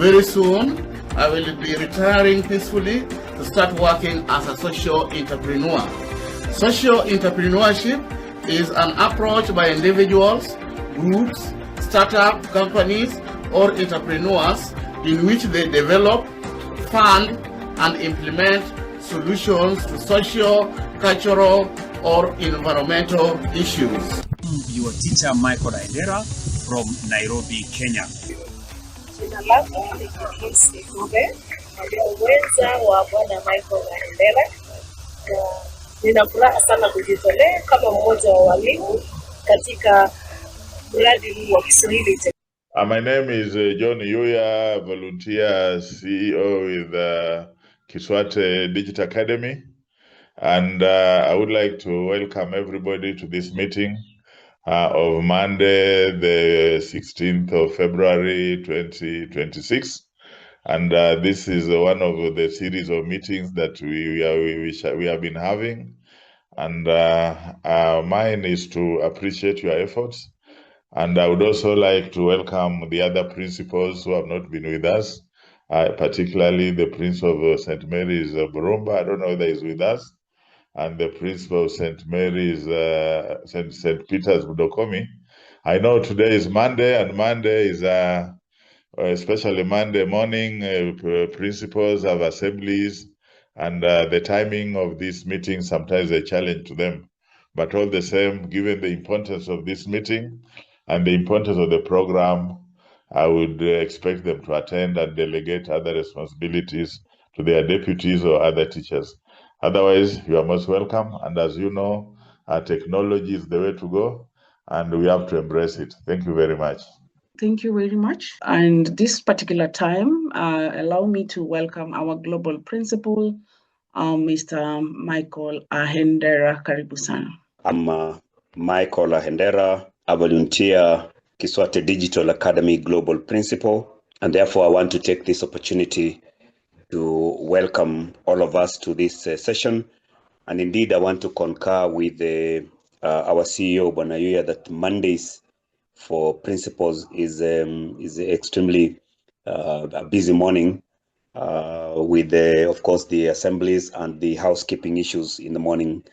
very soon, I will be retiring peacefully to start working as a social entrepreneur. Social entrepreneurship is an approach by individuals, groups, startup companies, or entrepreneurs in which they develop, fund, and implement solutions to social, cultural, or environmental issues. Your teacher Michael Aidera from Nairobi, Kenya. Jina langu ni Ober, mwenza wa Bwana Michael Aidera. Nina furaha sana kujitolea kama mmoja wa walimu katika mradi huu wa Kiswahili. My name is John Yuya, volunteer CEO with Kiswate Digital Academy, and I would like to welcome everybody to this meeting of Monday, the 16th of February 2026. And this is one of the series of meetings that we have been having. And mine is to appreciate your efforts. And I would also like to welcome the other principals who have not been with us, particularly the Principal of St. Mary's Burumba. I don't know whether he's with us. And the Principal of St. Mary's, St. Peter's Budokomi. I know today is Monday, and Monday is especially Monday morning, principals have assemblies, and the timing of this meeting sometimes a challenge to them. But all the same, given the importance of this meeting and the importance of the program, I would expect them to attend and delegate other responsibilities to their deputies or other teachers. Otherwise, you are most welcome. And as you know, technology is the way to go, and we have to embrace it. Thank you very much. Thank you very much. And this particular time, allow me to welcome our global principal, Mr. Michael Ahendera. Karibu sana. I'm Michael Ahendera, a volunteer Kiswate Digital Academy Global Principal, and therefore I want to take this opportunity to welcome all of us to this session. And indeed, I want to concur with our CEO, Bonayuya, that Mondays for principals is extremely a busy morning with, of course, the assemblies and the housekeeping issues in the morning.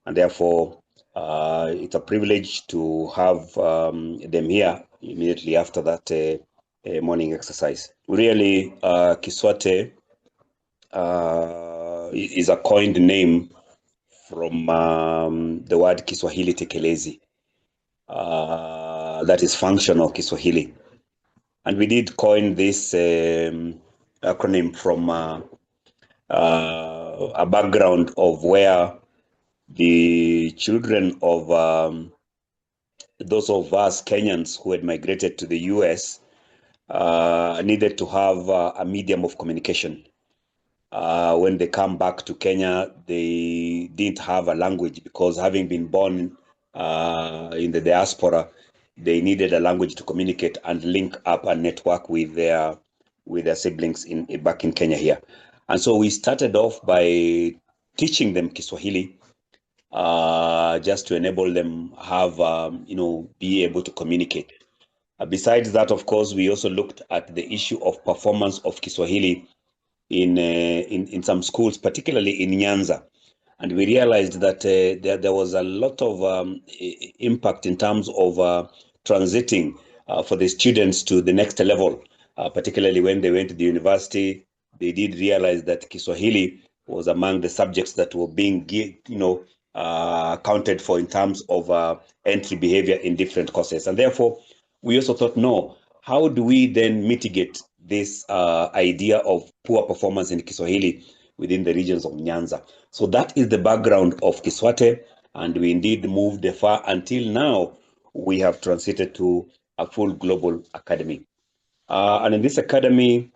And therefore, it's a privilege to have them here immediately after that morning exercise. Really, Kiswate is a coined name from the word Kiswahili tekelezi. That is functional Kiswahili. And we did coin this acronym from a background of where the children of those of us Kenyans who had migrated to the US needed to have a medium of communication. When they come back to Kenya, they didn't have a language because having been born in the diaspora, they needed a language to communicate and link up and network with their siblings back in Kenya here. And so we started off by teaching them Kiswahili, just to enable them have, be able to communicate. Besides that, of course, we also looked at the issue of performance of Kiswahili in some schools, particularly in Nyanza. And we realized that there was a lot of impact in terms of transiting for the students to the next level, particularly when they went to the university. They did realize that Kiswahili was among the subjects that were being, accounted for in terms of entry behavior in different courses. And therefore, we also thought, no, how do we then mitigate this idea of poor performance in Kiswahili within the regions of Nyanza? So that is the background of Kiswate, and we indeed moved far until now. We have transited to a full global academy. And in this academy,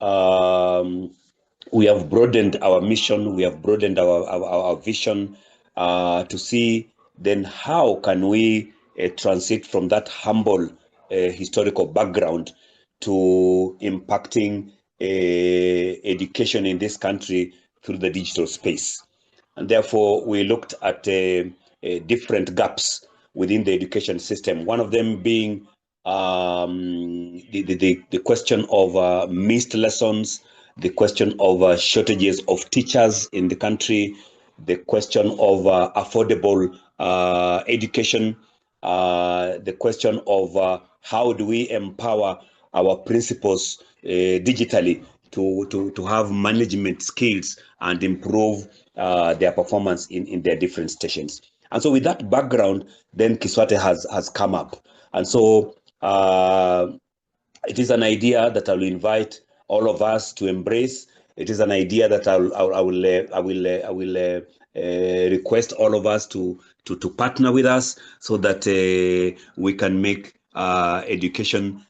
we have broadened our mission, we have broadened our vision to see then how can we transit from that humble historical background to impacting education in this country through the digital space. And therefore, we looked at different gaps within the education system. One of them being the question of missed lessons, the question of shortages of teachers in the country, the question of affordable education, the question of how do we empower our principals digitally to have management skills and improve their performance in their different stations. And so with that background, then Kiswate has come up. And so it is an idea that I will invite all of us to embrace. It is an idea that I will request all of us to partner with us so that we can make education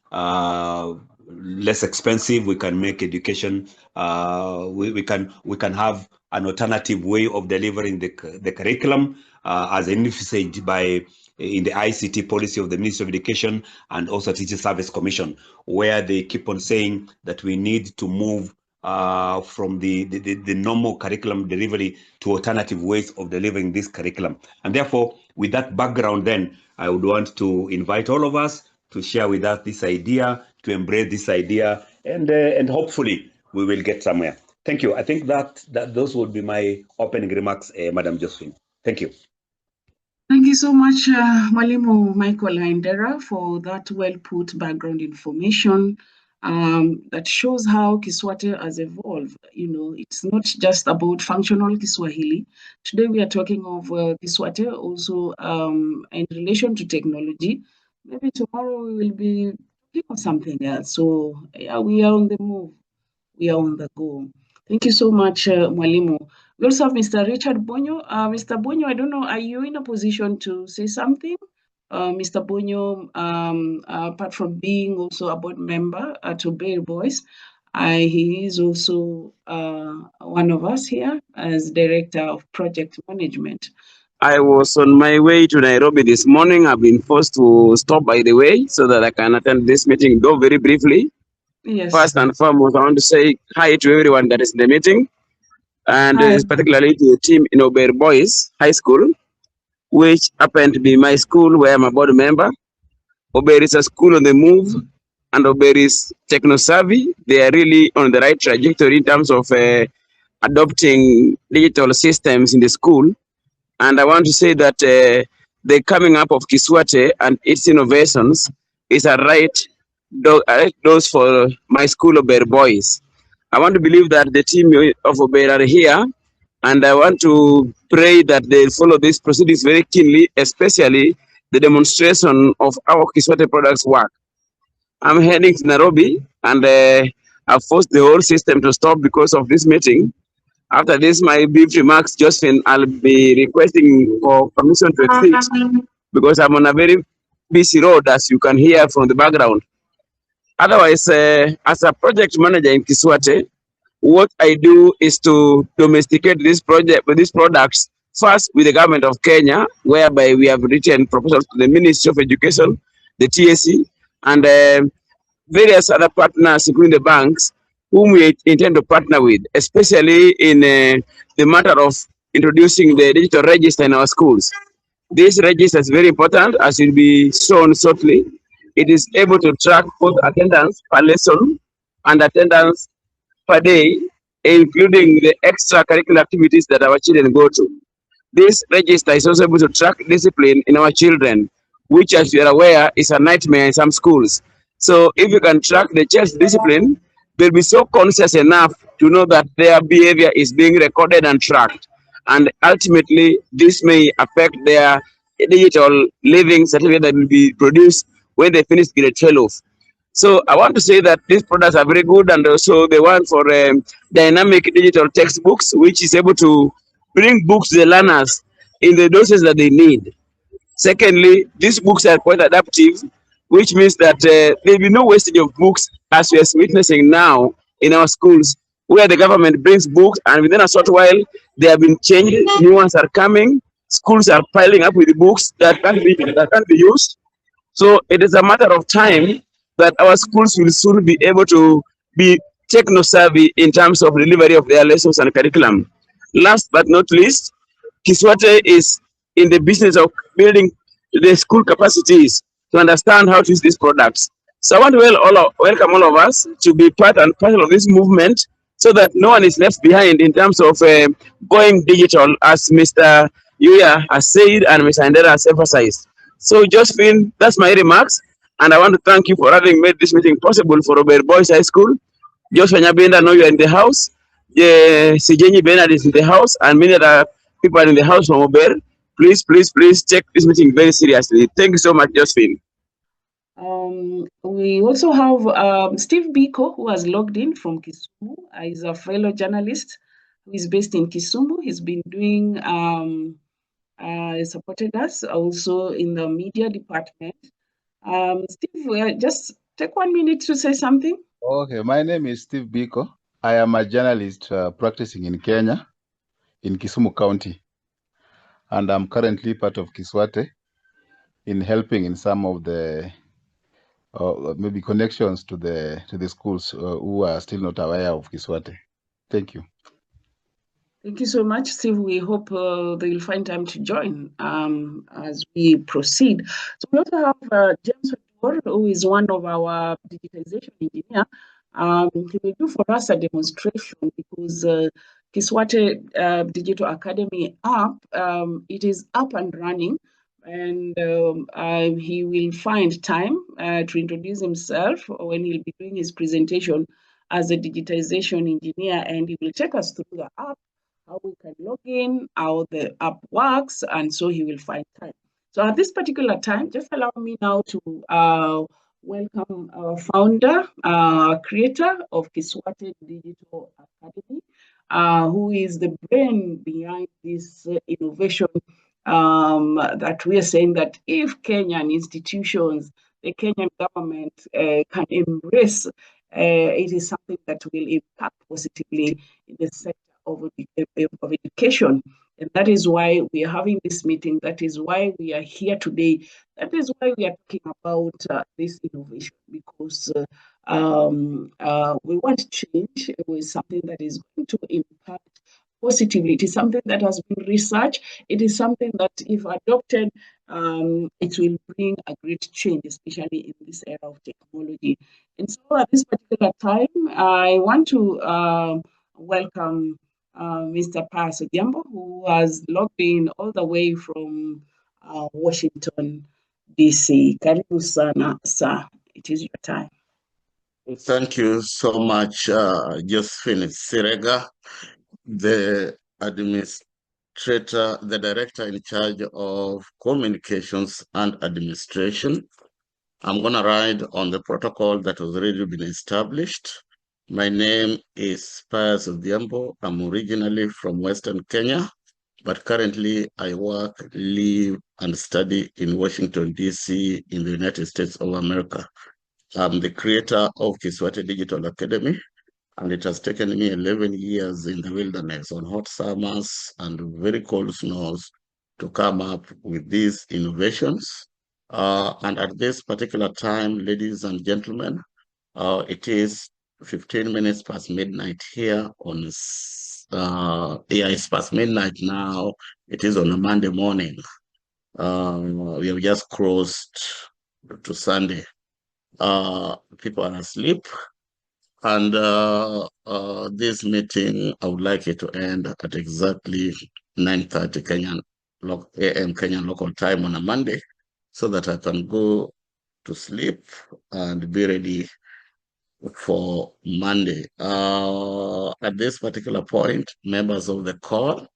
less expensive. We can make education. We can have an alternative way of delivering the curriculum, as envisaged by in the ICT policy of the Ministry of Education and also Teacher Service Commission, where they keep on saying that we need to move from the normal curriculum delivery to alternative ways of delivering this curriculum. And therefore, with that background, then I would want to invite all of us to share with us this idea, to embrace this idea, and hopefully we will get somewhere. Thank you. I think that those would be my opening remarks, Madam Josephine. Thank you. Thank you so much, Mwalimu Michael Haindera, for that well-put background information that shows how Kiswate has evolved. You know, it's not just about functional Kiswahili. Today we are talking of Kiswate also in relation to technology. Maybe tomorrow we will be talking of something else. So yeah, we are on the move. We are on the go. Thank you so much, Mwalimu. We also have Mr. Richard Bonyo. Mr. Bonyo, I don't know, are you in a position to say something? Mr. Bonyo, apart from being also a board member at Ober Boys, he is also one of us here as Director of Project Management. I was on my way to Nairobi this morning. I've been forced to stop by the way so that I can attend this meeting, though very briefly. Yes. First and foremost, I want to say hi to everyone that is in the meeting, and particularly to the team in Ober Boys High School, which happened to be my school where I'm a board member. Ober is a school on the move, and Ober is techno-savvy. They are really on the right trajectory in terms of adopting digital systems in the school. And I want to say that the coming up of Kiswate and its innovations is a right dose for my school Ober Boys. I want to believe that the team of Ober are here, and I want to pray that they follow these proceedings very keenly, especially the demonstration of our Kiswate products work. I'm heading to Nairobi, and I've forced the whole system to stop because of this meeting. After this, my brief remarks, Josephine, I'll be requesting for permission to exit because I'm on a very busy road, as you can hear from the background. Otherwise, as a project manager in Kiswate, what I do is to domesticate these products first with the government of Kenya, whereby we have written proposals to the Ministry of Education, the TSC, and various other partners, including the banks, whom we intend to partner with, especially in the matter of introducing the digital register in our schools. This register is very important, as it will be shown shortly. It is able to track both attendance per lesson and attendance per day, including the extracurricular activities that our children go to. This register is also able to track discipline in our children, which, as you are aware, is a nightmare in some schools. So if you can track the child's discipline, they'll be so conscious enough to know that their behavior is being recorded and tracked. And ultimately, this may affect their digital living certificate that will be produced when they finish grade 12. So I want to say that these products are very good, and also the one for dynamic digital textbooks, which is able to bring books to the learners in the doses that they need. Secondly, these books are quite adaptive, which means that there will be no wastage of books, as we are witnessing now in our schools, where the government brings books and within a short while they have been changed, new ones are coming, schools are piling up with books that can't be used. So it is a matter of time that our schools will soon be able to be techno-savvy in terms of delivery of their lessons and curriculum. Last but not least, Kiswate is in the business of building the school capacities. to understand how to use these products. So I want to welcome all of us to be part and parcel of this movement so that no one is left behind in terms of going digital, as Mr. Yuya has said and Mr. Andera has emphasized. So, Josephine, that's my remarks. And I want to thank you for having made this meeting possible for Ober Boys High School. Joshua Nyabenda, I know you are in the house. Sijenyi Bernard is in the house, and many other people are in the house from Ober. Please, please, please take this meeting very seriously. Thank you so much, Josephine. We also have Steve Biko, who has logged in from Kisumu. He's a fellow journalist who is based in Kisumu. He's been doing, supported us also in the media department. Steve, just take 1 minute to say something. Okay, my name is Steve Biko. I am a journalist practicing in Kenya, in Kisumu County. And I'm currently part of Kiswate in helping in some of the maybe connections to the schools who are still not aware of Kiswate. Thank you. Thank you so much, Steve. We hope they'll find time to join as we proceed. So we also have James Ober, who is one of our digitization engineer. He will do for us a demonstration because Kiswate Digital Academy app, it is up and running, and he will find time to introduce himself when he'll be doing his presentation as a digitization engineer, and he will take us through the app, how we can log in, how the app works, and so he will find time. So at this particular time, just allow me now to welcome our founder, creator of Kiswate Digital Academy, who is the brain behind this innovation that we are saying that if Kenyan institutions, the Kenyan government can embrace, it is something that will impact positively in the sector of education. And that is why we are having this meeting. That is why we are here today. That is why we are talking about this innovation, because we want change with something that is going to impact positively. It is something that has been researched. It is something that, if adopted, it will bring a great change, especially in this era of technology. And so at this particular time, I want to welcome Mr. Pius Odhiambo, who has logged in all the way from Washington, D.C. Karibu sana, sir. It is your time. Thank you so much, Josephine Sirega, the administrator, the director in charge of communications and administration. I'm going to ride on the protocol that has already been established. My name is Pius Odhiambo. I'm originally from Western Kenya, but currently I work, live, and study in Washington, D.C. in the United States of America. I'm the creator of Kiswate Digital Academy, and it has taken me 11 years in the wilderness on hot summers and very cold snows to come up with these innovations. And at this particular time, ladies and gentlemen, it is 15 minutes past midnight here on, it's past midnight now. It is on a Monday morning. We have just crossed to Sunday. People are asleep. And this meeting, I would like it to end at exactly 9:30 a.m. Kenyan local time on a Monday, so that I can go to sleep and be ready for Monday. At this particular point, members of the call,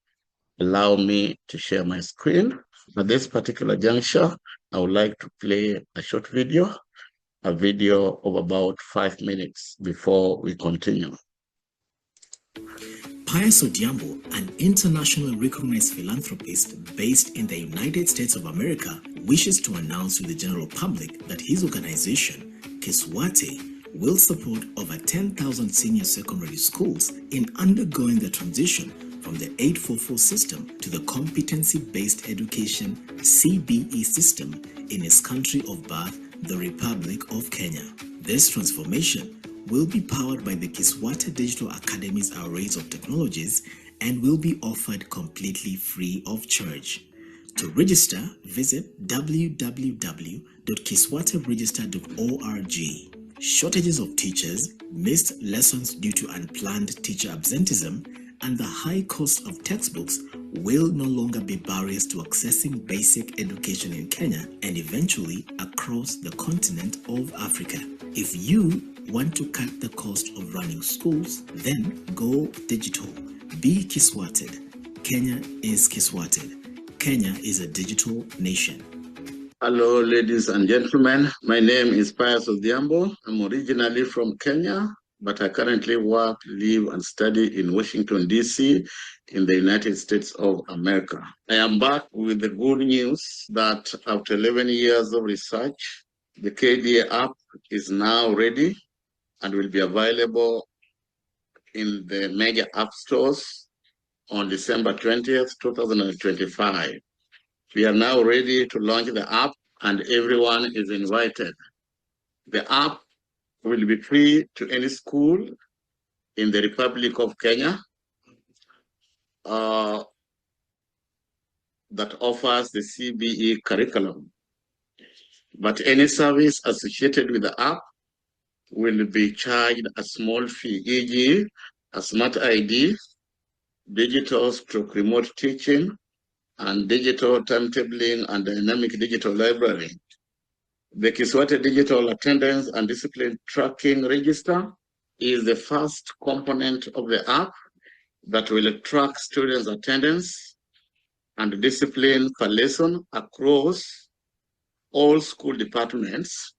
allow me to share my screen. At this particular juncture, I would like to play a short video, a video of about 5 minutes before we continue. Pius Odhiambo, an internationally recognized philanthropist based in the United States of America, wishes to announce to the general public that his organization, Kiswate, will support over 10,000 senior secondary schools in undergoing the transition from the 844 system to the competency-based education CBE system in his country of birth, the Republic of Kenya. This transformation will be powered by the Kiswate Digital Academy's arrays of technologies and will be offered completely free of charge. To register, visit www.kiswateregister.org. Shortages of teachers, missed lessons due to unplanned teacher absenteeism, and the high cost of textbooks will no longer be barriers to accessing basic education in Kenya and eventually across the continent of Africa. If you want to cut the cost of running schools, then go digital. Be Kiswated. Kenya is Kiswated. Kenya is a digital nation. Hello, ladies and gentlemen. My name is Pius Odhiambo. I'm originally from Kenya, but I currently work, live, and study in Washington, D.C., in the United States of America. I am back with the good news that after 11 years of research, the KDA app is now ready and will be available in the major app stores on December 20th, 2025. We are now ready to launch the app and everyone is invited. The app will be free to any school in the Republic of Kenya that offers the CBE curriculum. But any service associated with the app will be charged a small fee, e.g. a smart ID, digital/remote teaching, and digital timetabling and dynamic digital library. The Kiswate Digital Attendance and Discipline Tracking Register is the first component of the app that will track students' attendance and discipline per lesson across all school departments,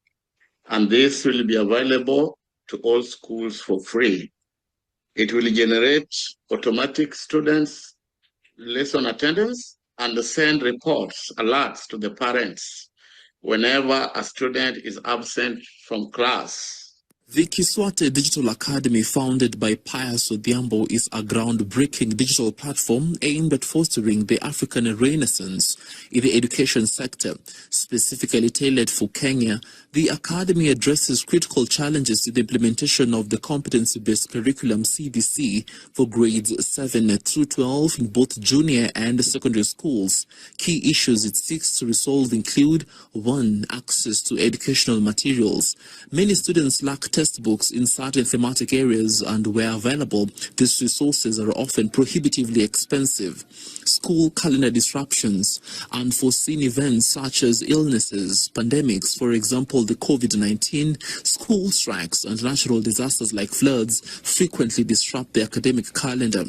and this will be available to all schools for free. It will generate automatic students' lesson attendance and send reports, alerts to the parents whenever a student is absent from class. The Kiswate Digital Academy, founded by Pius Odhiambo, is a groundbreaking digital platform aimed at fostering the African Renaissance in the education sector. Specifically tailored for Kenya, the Academy addresses critical challenges to the implementation of the competency-based curriculum CBC for grades 7 through 12 in both junior and secondary schools. Key issues it seeks to resolve include: 1. Access to educational materials. Many students lack textbooks in certain thematic areas, and where available, these resources are often prohibitively expensive. School calendar disruptions. Unforeseen events such as illnesses, pandemics, for example, the COVID-19, school strikes, and natural disasters like floods frequently disrupt the academic calendar.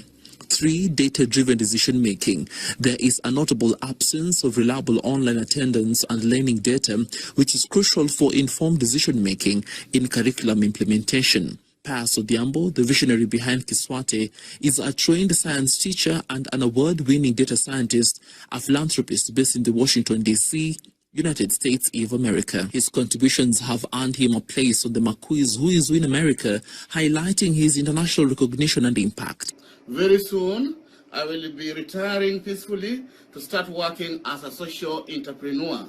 3. Data-driven decision-making. There is a notable absence of reliable online attendance and learning data, which is crucial for informed decision-making in curriculum implementation. Pius Odhiambo, the visionary behind Kiswate, is a trained science teacher and an award-winning data scientist, a philanthropist based in the Washington, D.C., United States of America. His contributions have earned him a place on the McQuiz Who Is Who in America, highlighting his international recognition and impact. Very soon, I will be retiring peacefully to start working as a social entrepreneur.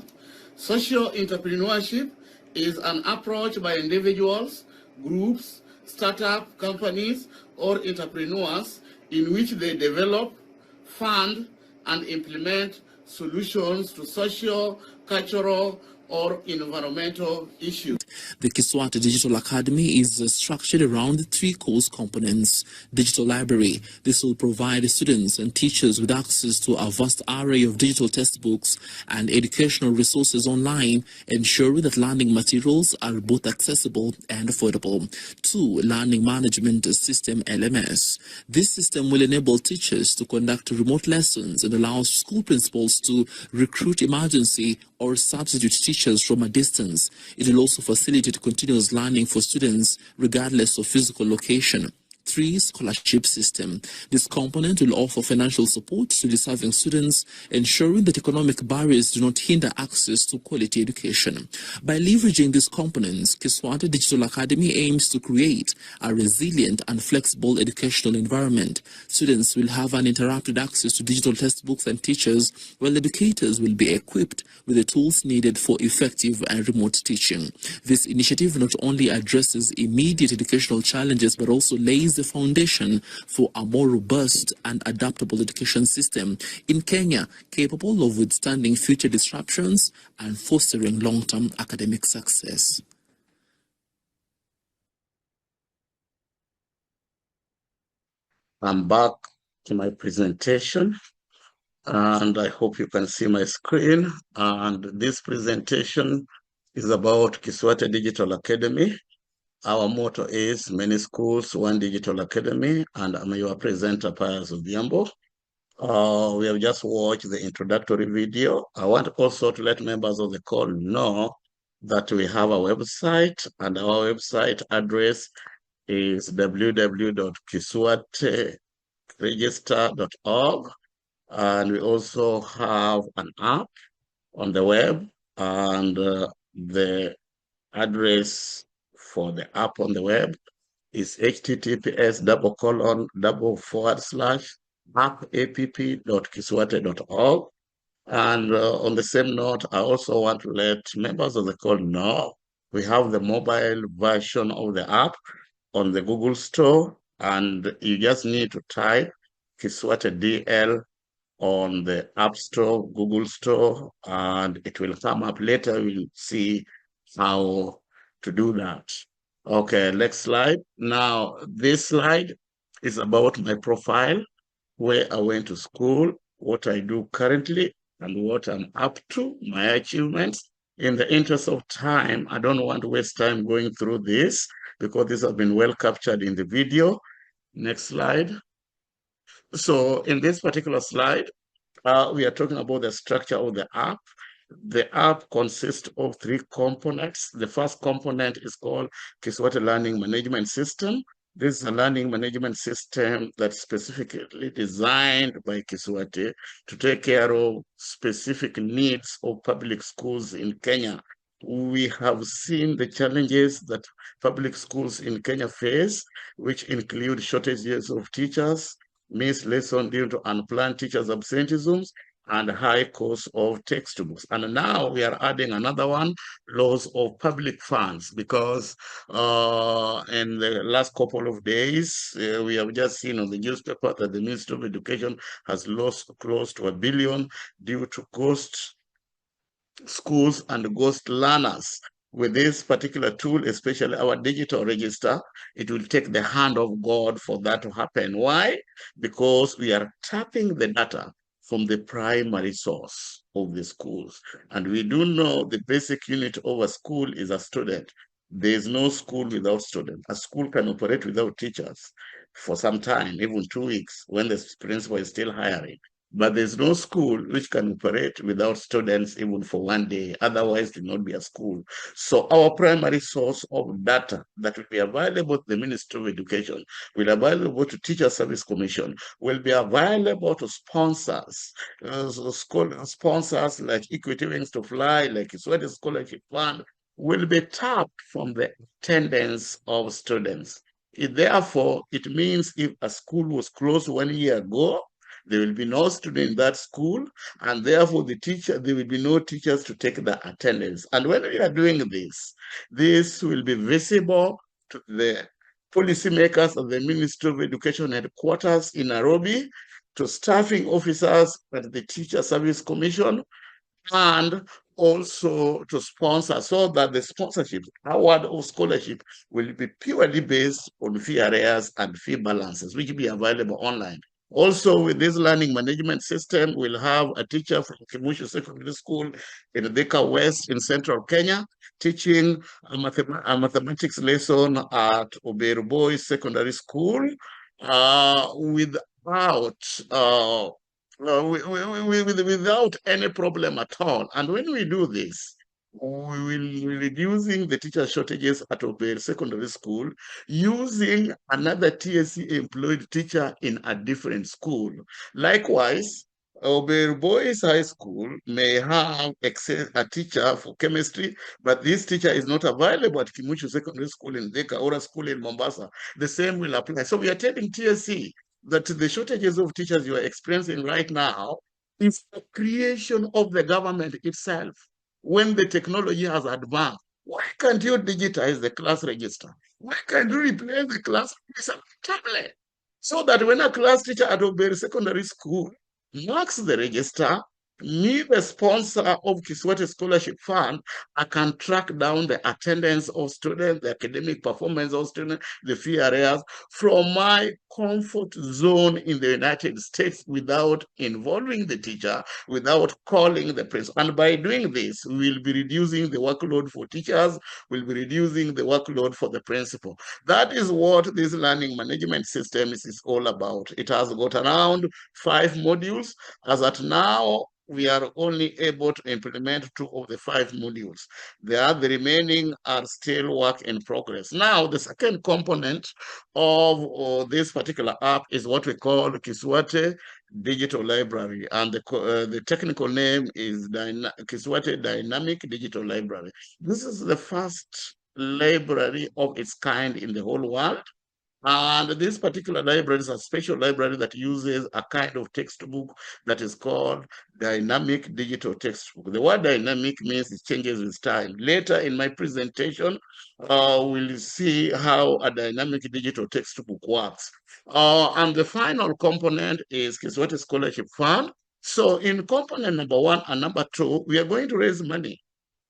Social entrepreneurship is an approach by individuals, groups, startup companies, or entrepreneurs in which they develop, fund, and implement solutions to social, cultural, or environmental issues. The Kiswate Digital Academy is structured around 3 course components. Digital library. This will provide students and teachers with access to a vast array of digital textbooks and educational resources online, ensuring that learning materials are both accessible and affordable. 2. Learning management system, LMS. This system will enable teachers to conduct remote lessons and allow school principals to recruit emergency or substitute teachers from a distance. It will also facilitate continuous learning for students regardless of physical location. 3. Scholarship system. This component will offer financial support to deserving students, ensuring that economic barriers do not hinder access to quality education. By leveraging these components, Kiswate Digital Academy aims to create a resilient and flexible educational environment. Students will have uninterrupted access to digital textbooks and teachers, while educators will be equipped with the tools needed for effective and remote teaching. This initiative not only addresses immediate educational challenges, but also lays the foundation for a more robust and adaptable education system in Kenya, capable of withstanding future disruptions and fostering long-term academic success. I'm back to my presentation, and I hope you can see my screen. And this presentation is about Kiswate Digital Academy. Our motto is many schools, one digital academy, and I'm your presenter, Pius Odhiambo. We have just watched the introductory video. I want also to let members of the call know that we have a website, and our website address is www.kiswateregister.org. And we also have an app on the web, and the address for the app on the web is https://app.kiswate.org. And on the same note, I also want to let members of the call know we have the mobile version of the app on the Google Store, and you just need to type Kiswate DL on the App Store, Google Store, and it will come up later. We'll see how to do that. Okay, next slide. Now, this slide is about my profile, where I went to school, what I do currently, and what I'm up to, my achievements. In the interest of time, I don't want to waste time going through this because these have been well captured in the video. Next slide. So in this particular slide, we are talking about the structure of the app. The app consists of three components. The first component is called Kiswate Learning Management System. This is a learning management system that's specifically designed by Kiswate to take care of specific needs of public schools in Kenya. We have seen the challenges that public schools in Kenya face, which include shortages of teachers, missed lessons due to unplanned teachers' absenteeism, and high cost of textbooks. And now we are adding another one, loss of public funds, because in the last couple of days, we have just seen on the newspaper that the Ministry of Education has lost close to $1 billion due to ghost schools and ghost learners. With this particular tool, especially our digital register, it will take the hand of God for that to happen. Why? Because we are tapping the data from the primary source of the schools. And we do know the basic unit of a school is a student. There is no school without students. A school can operate without teachers for some time, even 2 weeks, when the principal is still hiring. But there's no school which can operate without students even for 1 day. Otherwise, it will not be a school. So our primary source of data that will be available to the Ministry of Education, will be available to Teacher Service Commission, will be available to sponsors, sponsors like Equity Wings to Fly, like Kiswati Scholarship Fund, will be tapped from the attendance of students. Therefore, it means if a school was closed 1 year ago, there will be no student in that school, and therefore there will be no teachers to take the attendance. And when we are doing this, this will be visible to the policymakers of the Ministry of Education headquarters in Nairobi, to staffing officers at the Teacher Service Commission, and also to sponsor, so that the sponsorship, award of scholarship, will be purely based on fee arrears and fee balances, which will be available online. Also, with this learning management system, we'll have a teacher from Kimushu Secondary School in Thika West in central Kenya, teaching a mathematics lesson at Ober Boys Secondary School without any problem at all. And when we do this, we will be reducing the teacher shortages at Ober Secondary School using another TSC employed teacher in a different school. Likewise, Ober Boys High School may have a teacher for chemistry, but this teacher is not available at Kimushu Secondary School in Thika or a school in Mombasa. The same will apply. So we are telling TSC that the shortages of teachers you are experiencing right now is a creation of the government itself. When the technology has advanced, why can't you digitize the class register? Why can't you replace the class with a tablet? So that when a class teacher at Ober Secondary School marks the register, me, the sponsor of Kiswati Scholarship Fund, I can track down the attendance of students, the academic performance of students, the fee areas from my comfort zone in the United States without involving the teacher, without calling the principal. And by doing this, we will be reducing the workload for teachers, we'll be reducing the workload for the principal. That is what this learning management system is all about. It has got around 5 modules. As at now, we are only able to implement 2 of the 5 modules. The remaining are still work in progress. Now, the second component of this particular app is what we call Kiswati Digital Library, and the technical name is Kiswati Dynamic Digital Library. This is the first library of its kind in the whole world. And this particular library is a special library that uses a kind of textbook that is called dynamic digital textbook. The word dynamic means it changes with time. Later in my presentation, we'll see how a dynamic digital textbook works. And the final component is Kiswati Scholarship Fund. So in component number 1 and number 2, we are going to raise money.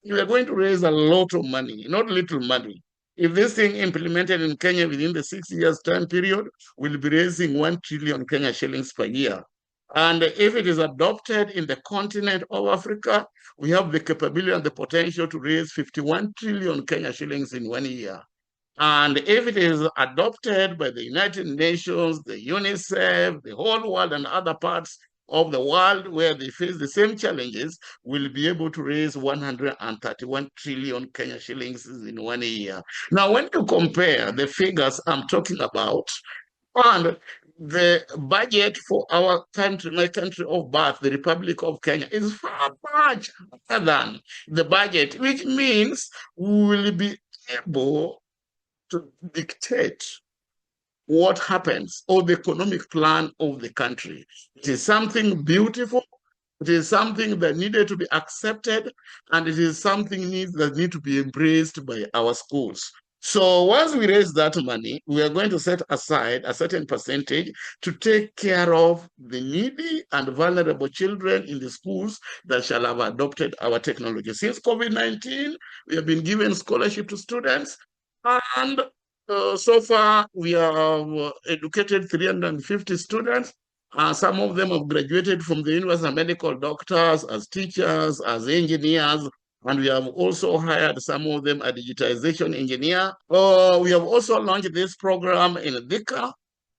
We are going to raise a lot of money, not little money. If this thing implemented in Kenya within the 6 years time period, we'll be raising 1 trillion Kenya shillings per year. And if it is adopted in the continent of Africa, we have the capability and the potential to raise 51 trillion Kenya shillings in 1 year. And if it is adopted by the United Nations, the UNICEF, the whole world and other parts of the world where they face the same challenges, will be able to raise 131 trillion Kenya shillings in 1 year. Now, when you compare the figures I'm talking about and the budget for our country, my country of birth, the Republic of Kenya, is far much higher than the budget, which means we will be able to dictate what happens or the economic plan of the country. It is something beautiful. It is something that needed to be accepted, and it is something that need to be embraced by our schools. So once we raise that money, we are going to set aside a certain percentage to take care of the needy and vulnerable children in the schools that shall have adopted our technology. Since COVID-19, we have been giving scholarship to students, and so far we have educated 350 students. Some of them have graduated from the University of Medical Doctors as teachers, as engineers, and we have also hired some of them a digitization engineer. We have also launched this program in Dhika,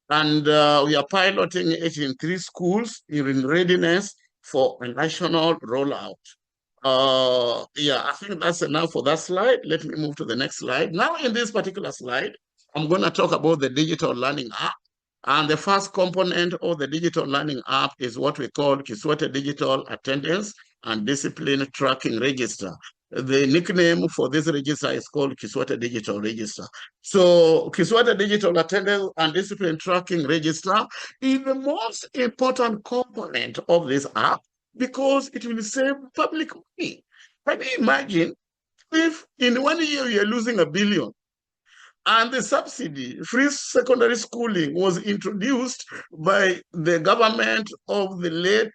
and we are piloting it in 3 schools in readiness for a national rollout. Yeah, I think that's enough for that slide. Let me move to the next slide. Now, in this particular slide, I'm going to talk about the digital learning app. And the first component of the digital learning app is what we call Kiswati Digital Attendance and Discipline Tracking Register. The nickname for this register is called Kiswati Digital Register. So Kiswati Digital Attendance and Discipline Tracking Register is the most important component of this app because it will save public money. Can you imagine if in 1 year you're losing $1 billion? And the subsidy, free secondary schooling, was introduced by the government of the late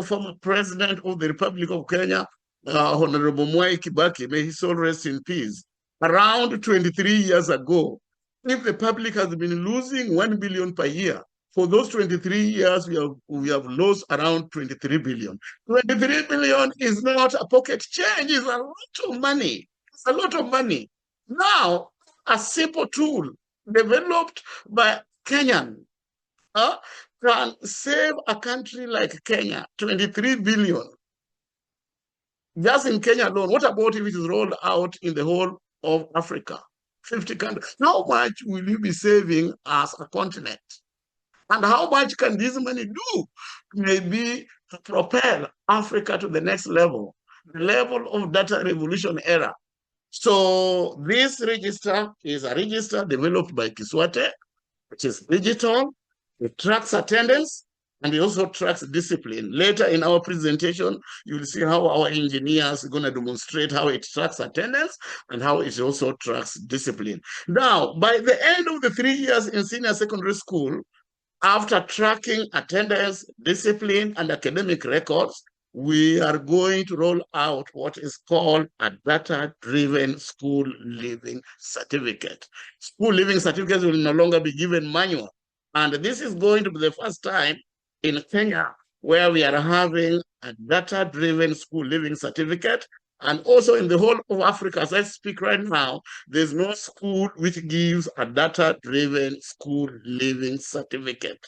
former president of the Republic of Kenya, Honorable Mwai Kibaki, may his soul rest in peace, around 23 years ago. If the public has been losing 1 billion per year, for those 23 years, we have lost around 23 billion. 23 billion is not a pocket change, it's a lot of money. It's a lot of money. Now, a simple tool developed by Kenyan can save a country like Kenya 23 billion. Just in Kenya alone. What about if it is rolled out in the whole of Africa? 50 countries. How much will you be saving as a continent? And how much can this money do? Maybe to propel Africa to the next level, the level of data revolution era. So this register is a register developed by Kiswati, which is digital. It tracks attendance, and it also tracks discipline. Later in our presentation, you will see how our engineers are going to demonstrate how it tracks attendance and how it also tracks discipline. Now, by the end of the 3 years in senior secondary school, after tracking attendance, discipline, and academic records, we are going to roll out what is called a data-driven school living certificate. School living certificates will no longer be given manual. And this is going to be the first time in Kenya where we are having a data-driven school living certificate. And also in the whole of Africa, as I speak right now, there's no school which gives a data-driven school living certificate.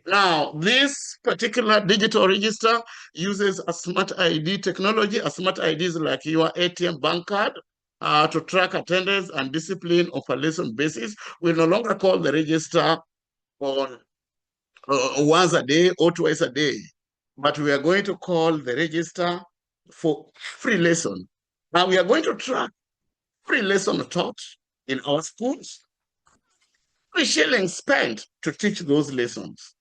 Now, this particular digital register uses a smart ID technology. A smart ID is like your ATM bank card to track attendance and discipline on a lesson basis. We no longer call the register on once a day or twice a day, but we are going to call the register for every lesson. Now we are going to track every lesson taught in our schools, every shilling spent to teach those lessons.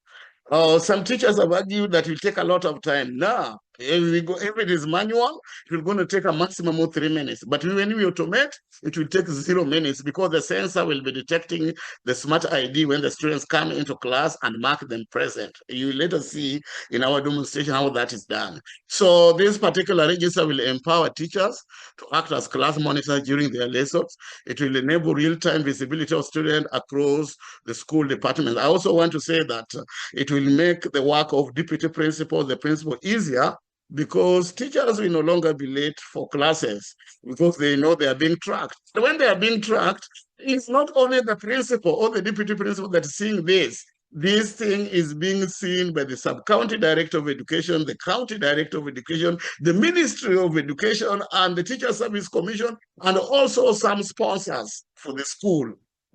Some teachers have argued that it will take a lot of time. No, if it is manual, it will going to take a maximum of 3 minutes. But when we automate, it will take 0 minutes because the sensor will be detecting the smart ID when the students come into class and mark them present. You later see in our demonstration how that is done. So this particular register will empower teachers to act as class monitors during their lessons. It will enable real-time visibility of students across the school department. I also want to say that it will make the work of deputy principal, the principal, easier because teachers will no longer be late for classes because they know they are being tracked. So when they are being tracked, it's not only the principal or the deputy principal that is seeing this. This thing is being seen by the sub-county director of education, the county director of education, the Ministry of Education, and the Teacher Service Commission, and also some sponsors for the school.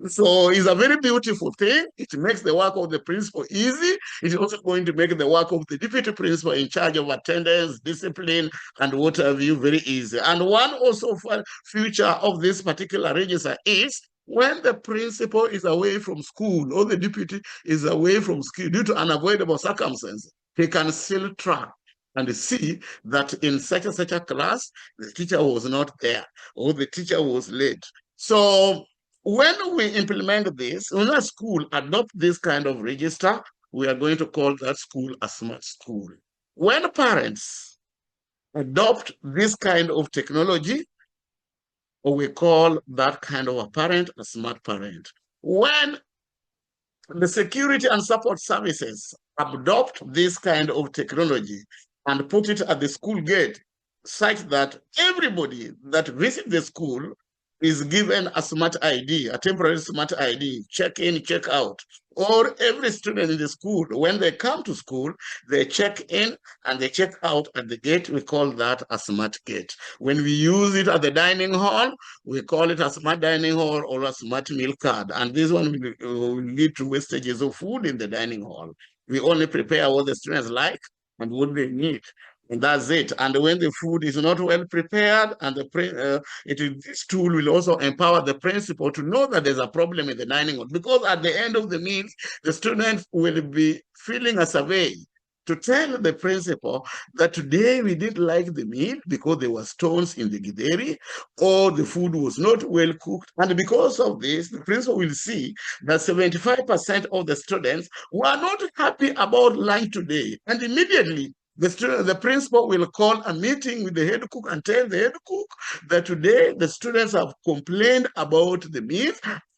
So it's a very beautiful thing. It makes the work of the principal easy. It's also going to make the work of the deputy principal in charge of attendance, discipline, and what have you very easy. And one also feature of this particular register is when the principal is away from school or the deputy is away from school due to unavoidable circumstances, he can still track and see that in such and such a class, the teacher was not there or the teacher was late. So when we implement this, when a school adopt this kind of register, we are going to call that school a smart school. When parents adopt this kind of technology, we call that kind of a parent a smart parent. When the security and support services adopt this kind of technology and put it at the school gate, such that everybody that visits the school is given a smart ID, a temporary smart ID, check in, check out. Or every student in the school, when they come to school, they check in and they check out at the gate. We call that a smart gate. When we use it at the dining hall, we call it a smart dining hall or a smart meal card. And this one will lead to wastages of food in the dining hall. We only prepare what the students like and what they need. And that's it. And when the food is not well prepared, and this tool will also empower the principal to know that there's a problem in the dining hall. Because at the end of the meal, the students will be filling a survey to tell the principal that today we didn't like the meal because there were stones in the githeri or the food was not well cooked. And because of this, the principal will see that 75% of the students were not happy about lunch today. And immediately, the principal will call a meeting with the head cook and tell the head cook that today the students have complained about the meal.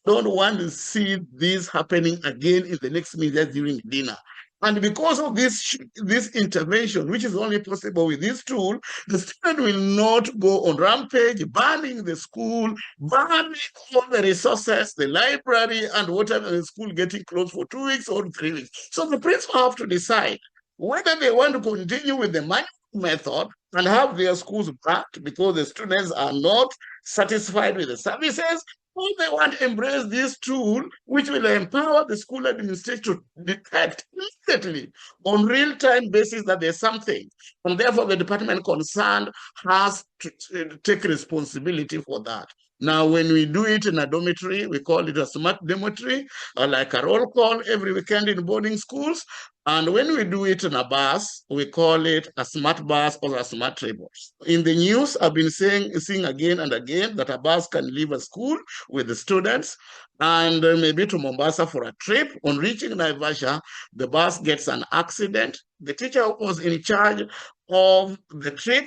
Don't want to see this happening again in the next meal just during dinner. And because of this intervention, which is only possible with this tool, the student will not go on rampage, burning the school, burning all the resources, the library, and whatever the school getting closed for 2 weeks or 3 weeks. So the principal have to decide whether they want to continue with the manual method and have their schools backed because the students are not satisfied with the services, or they want to embrace this tool, which will empower the school administration to detect immediately on real-time basis that there's something. And therefore, the department concerned has to take responsibility for that. Now, when we do it in a dormitory, we call it a smart dormitory, or like a roll call every weekend in boarding schools. And when we do it in a bus, we call it a smart bus or a smart triples. In the news, I've been seeing again and again that a bus can leave a school with the students and maybe to Mombasa for a trip. On reaching Naivasha, the bus gets an accident. The teacher who was in charge of the trip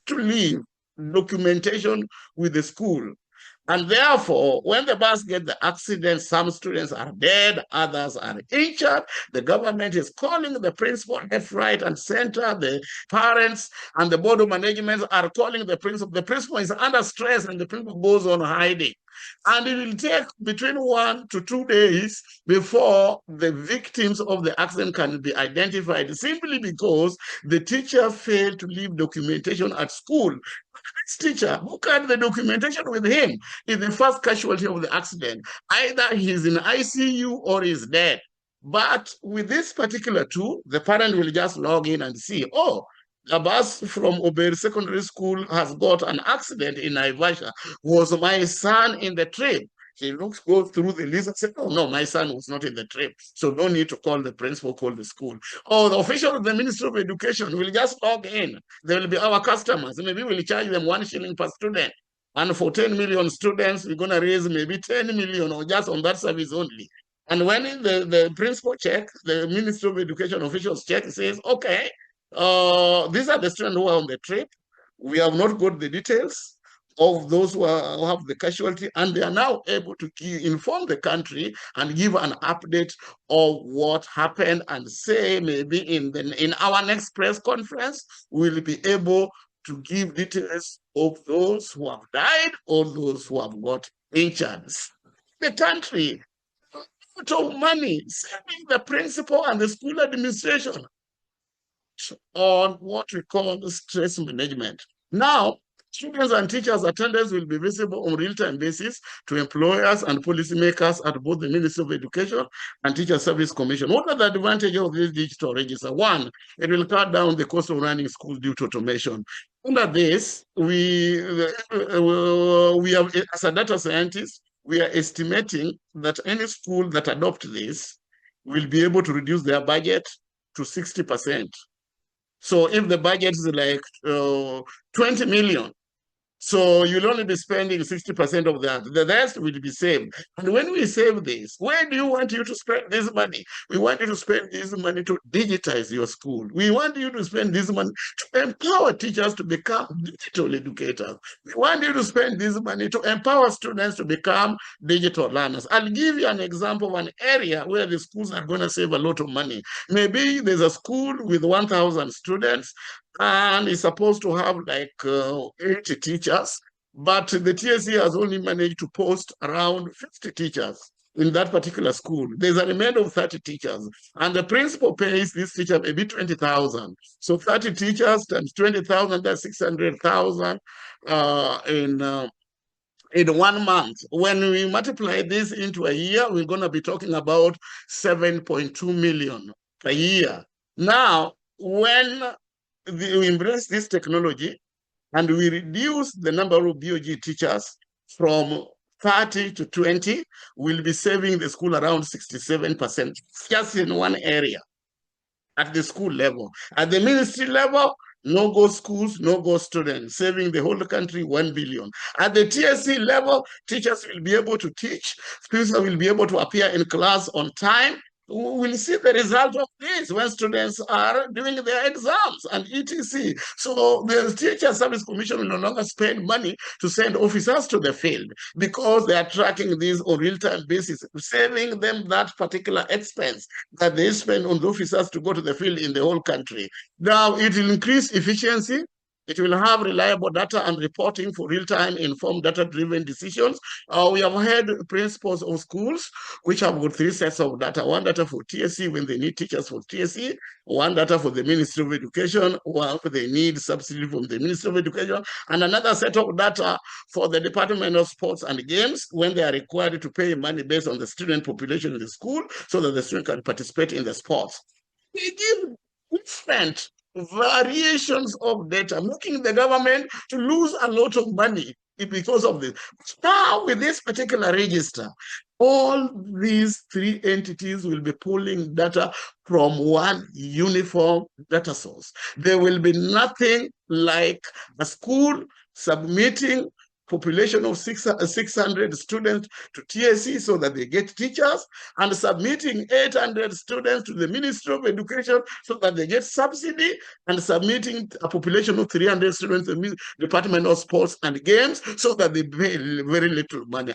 to leave documentation with the school. And therefore, when the bus gets the accident, some students are dead, others are injured. The government is calling the principal left, right, and center. The parents and the board of management are calling the principal. The principal is under stress, and the principal goes on hiding. And it will take between 1 to 2 days before the victims of the accident can be identified, simply because the teacher failed to leave documentation at school. This teacher who carried the documentation with him is the first casualty of the accident. Either he's in ICU or he's dead. But with this particular tool, the parent will just log in and see, oh, a bus from Ober Secondary School has got an accident in Naivasha. Was my son in the trip? He goes through the list and says, oh, no, my son was not in the trip. So no need to call the principal, call the school. Or the official of the Ministry of Education will just log in. They will be our customers. Maybe we'll charge them 1 shilling per student. And for 10 million students, we're going to raise maybe 10 million or just on that service only. And when the principal check, the Ministry of Education officials check, says, okay, these are the students who are on the trip. We have not got the details of those who have the casualty, and they are now able to inform the country and give an update of what happened, and say maybe in our next press conference, we'll be able to give details of those who have died or those who have got injured. The country, a lot of money, saving the principal and the school administration on what we call stress management. Now, students and teachers' attendance will be visible on real-time basis to employers and policymakers at both the Ministry of Education and Teacher Service Commission. What are the advantages of this digital register? One, it will cut down the cost of running schools due to automation. Under this, we have, as a data scientist, we are estimating that any school that adopts this will be able to reduce their budget to 60%. So if the budget is like 20 million, so you'll only be spending 60% of that. The rest will be saved. And when we save this, where do you want you to spend this money? We want you to spend this money to digitize your school. We want you to spend this money to empower teachers to become digital educators. We want you to spend this money to empower students to become digital learners. I'll give you an example of an area where the schools are going to save a lot of money. Maybe there's a school with 1,000 students, and it's supposed to have like 80 teachers, but the TSC has only managed to post around 50 teachers in that particular school. There's a remainder of 30 teachers, and the principal pays this teacher maybe 20,000. So 30 teachers times 20,000, that's 600,000 in 1 month. When we multiply this into a year, we're going to be talking about 7.2 million a year. Now, when we embrace this technology and we reduce the number of BOG teachers from 30 to 20, we'll be saving the school around 67%, just in one area at the school level. At the ministry level, no-go schools, no-go students, saving the whole country 1 billion. At the TSC level, teachers will be able to teach, students will be able to appear in class on time. We'll see the result of this when students are doing their exams and etc. So the Teacher Service Commission will no longer spend money to send officers to the field, because they are tracking these on real-time basis, saving them that particular expense that they spend on the officers to go to the field in the whole country. Now, it will increase efficiency. It will have reliable data and reporting for real-time informed data-driven decisions. We have had principals of schools which have got 3 sets of data: one data for TSC when they need teachers for TSC, one data for the Ministry of Education when they need subsidy from the Ministry of Education, and another set of data for the Department of Sports and Games when they are required to pay money based on the student population in the school so that the student can participate in the sports. They give different variations of data, making the government to lose a lot of money because of this. Now, with this particular register, All these three entities will be pulling data from one uniform data source. There will be nothing like a school submitting population of 600 students to TSC so that they get teachers, and submitting 800 students to the Ministry of Education so that they get subsidy, and submitting a population of 300 students to the Department of Sports and Games so that they pay very little money.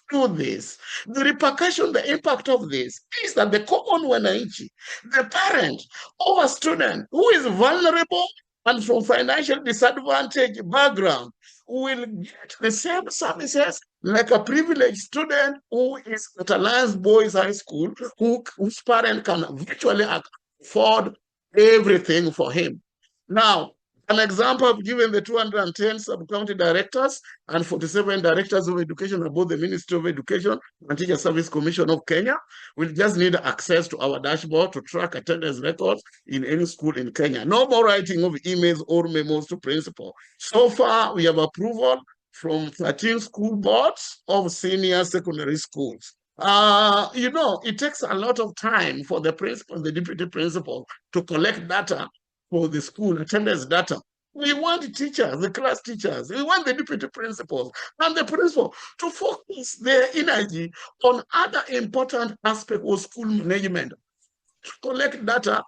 Do this. The repercussion, the impact of this is that the common wananchi, the parent of a student who is vulnerable and from financial disadvantage background, will get the same services like a privileged student who is at Alliance Boys High School, whose parent can virtually afford everything for him. Now, an example of given the 210 sub-county directors and 47 directors of education about the Ministry of Education and Teacher Service Commission of Kenya will just need access to our dashboard to track attendance records in any school in Kenya. No more writing of emails or memos to principal. So far, we have approval from 13 school boards of senior secondary schools. You know, it takes a lot of time for the principal, the deputy principal, to collect data for the school attendance data. We want teachers, the class teachers, we want the deputy principals and the principal to focus their energy on other important aspects of school management, to collect data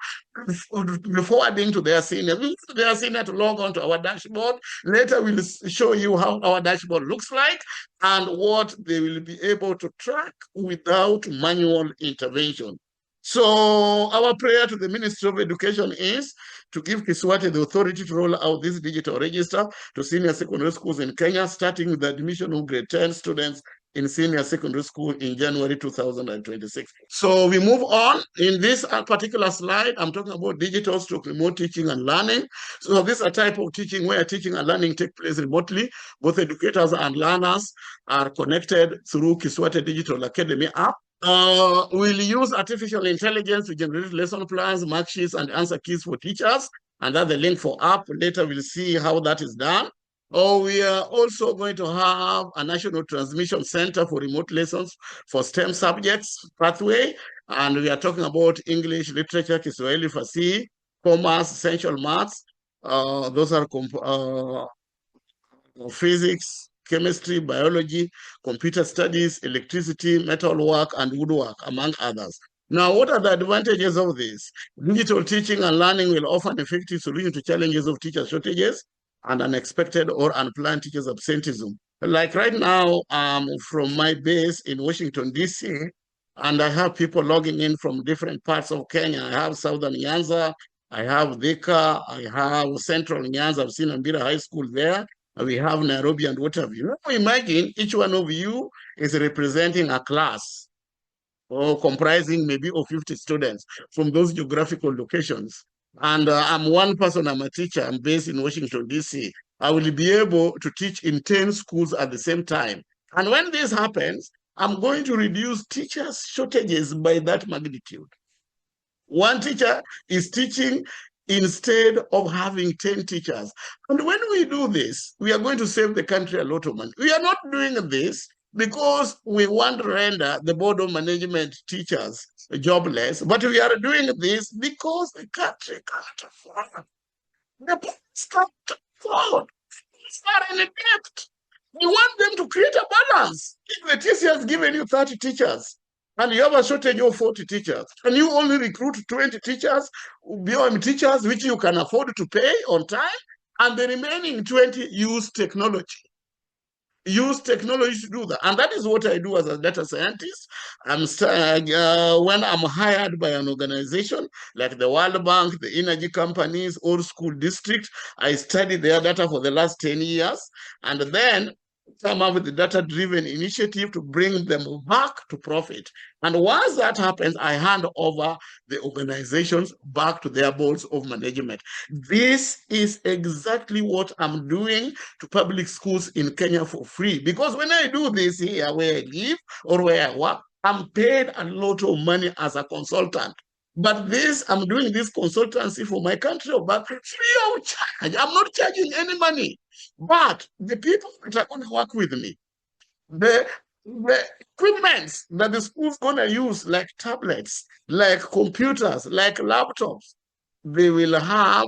forwarding to their seniors. We want their senior to log on to our dashboard. Later, we'll show you how our dashboard looks like and what they will be able to track without manual intervention. So our prayer to the Ministry of Education is to give Kiswati the authority to roll out this digital register to senior secondary schools in Kenya, starting with the admission of grade 10 students in senior secondary school in January 2026. So we move on. In this particular slide, I'm talking about digital to remote teaching and learning. So this is a type of teaching where teaching and learning take place remotely. Both educators and learners are connected through Kiswati Digital Academy app. We'll use artificial intelligence to generate lesson plans, mark sheets, and answer keys for teachers. And that's the link for app. Later, we'll see how that is done. We are also going to have a national transmission center for remote lessons for STEM subjects pathway. And we are talking about English, literature, Kiswahili, Fasihi, commerce, essential maths. Those are physics, chemistry, biology, computer studies, electricity, metalwork, and woodwork, among others. Now, what are the advantages of this? Digital teaching and learning will offer an effective solution to challenges of teacher shortages and unexpected or unplanned teachers' absenteeism. Like right now, from my base in Washington, D.C., and I have people logging in from different parts of Kenya. I have Southern Nyanza, I have Thika, I have Central Nyanza. I've seen Ambira High School there. We have Nairobi and what have you. Now imagine each one of you is representing a class or comprising maybe of 50 students from those geographical locations. And I'm one person, I'm a teacher, I'm based in Washington, D.C. I will be able to teach in 10 schools at the same time. And when this happens, I'm going to reduce teachers' shortages by that magnitude. One teacher is teaching instead of having 10 teachers. And when we do this, we are going to save the country a lot of money. We are not doing this because we want to render the board of management teachers jobless, but we are doing this because the country can't afford. The police can't afford. It's not in debt. We want them to create a balance. If the TC has given you 30 teachers, and you have a shortage of 40 teachers, and you only recruit 20 teachers, BOM teachers, which you can afford to pay on time, and the remaining 20 use technology. Use technology to do that. And that is what I do as a data scientist. When I'm hired by an organization like the World Bank, the energy companies, or school districts, I study their data for the last 10 years, and then come up with the data-driven initiative to bring them back to profit. And once that happens, I hand over the organizations back to their boards of management. This is exactly what I'm doing to public schools in Kenya for free. Because when I do this here where I live or where I work, I'm paid a lot of money as a consultant. But this, I'm doing this consultancy for my country, but free of charge. I'm not charging any money. But the people that are going to work with me, the the equipments that the school's gonna use, like tablets, like computers, like laptops, they will have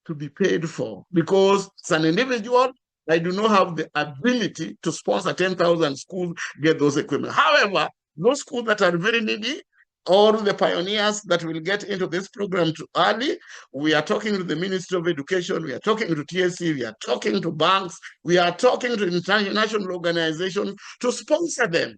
to be paid for, because as an individual, I do not have the ability to sponsor 10,000 schools get those equipment. However, those schools that are very needy, or the pioneers that will get into this program too early, we are talking to the Ministry of Education, we are talking to TSC, we are talking to banks, we are talking to international organizations to sponsor them.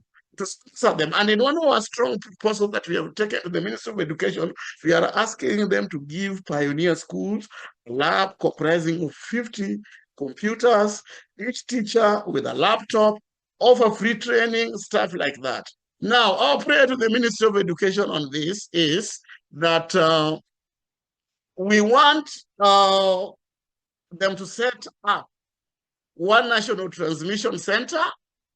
And in one of our strong proposals that we have taken to the Ministry of Education, we are asking them to give pioneer schools a lab comprising of 50 computers, each teacher with a laptop, offer free training, stuff like that. Now, our prayer to the Ministry of Education on this is that we want them to set up one national transmission center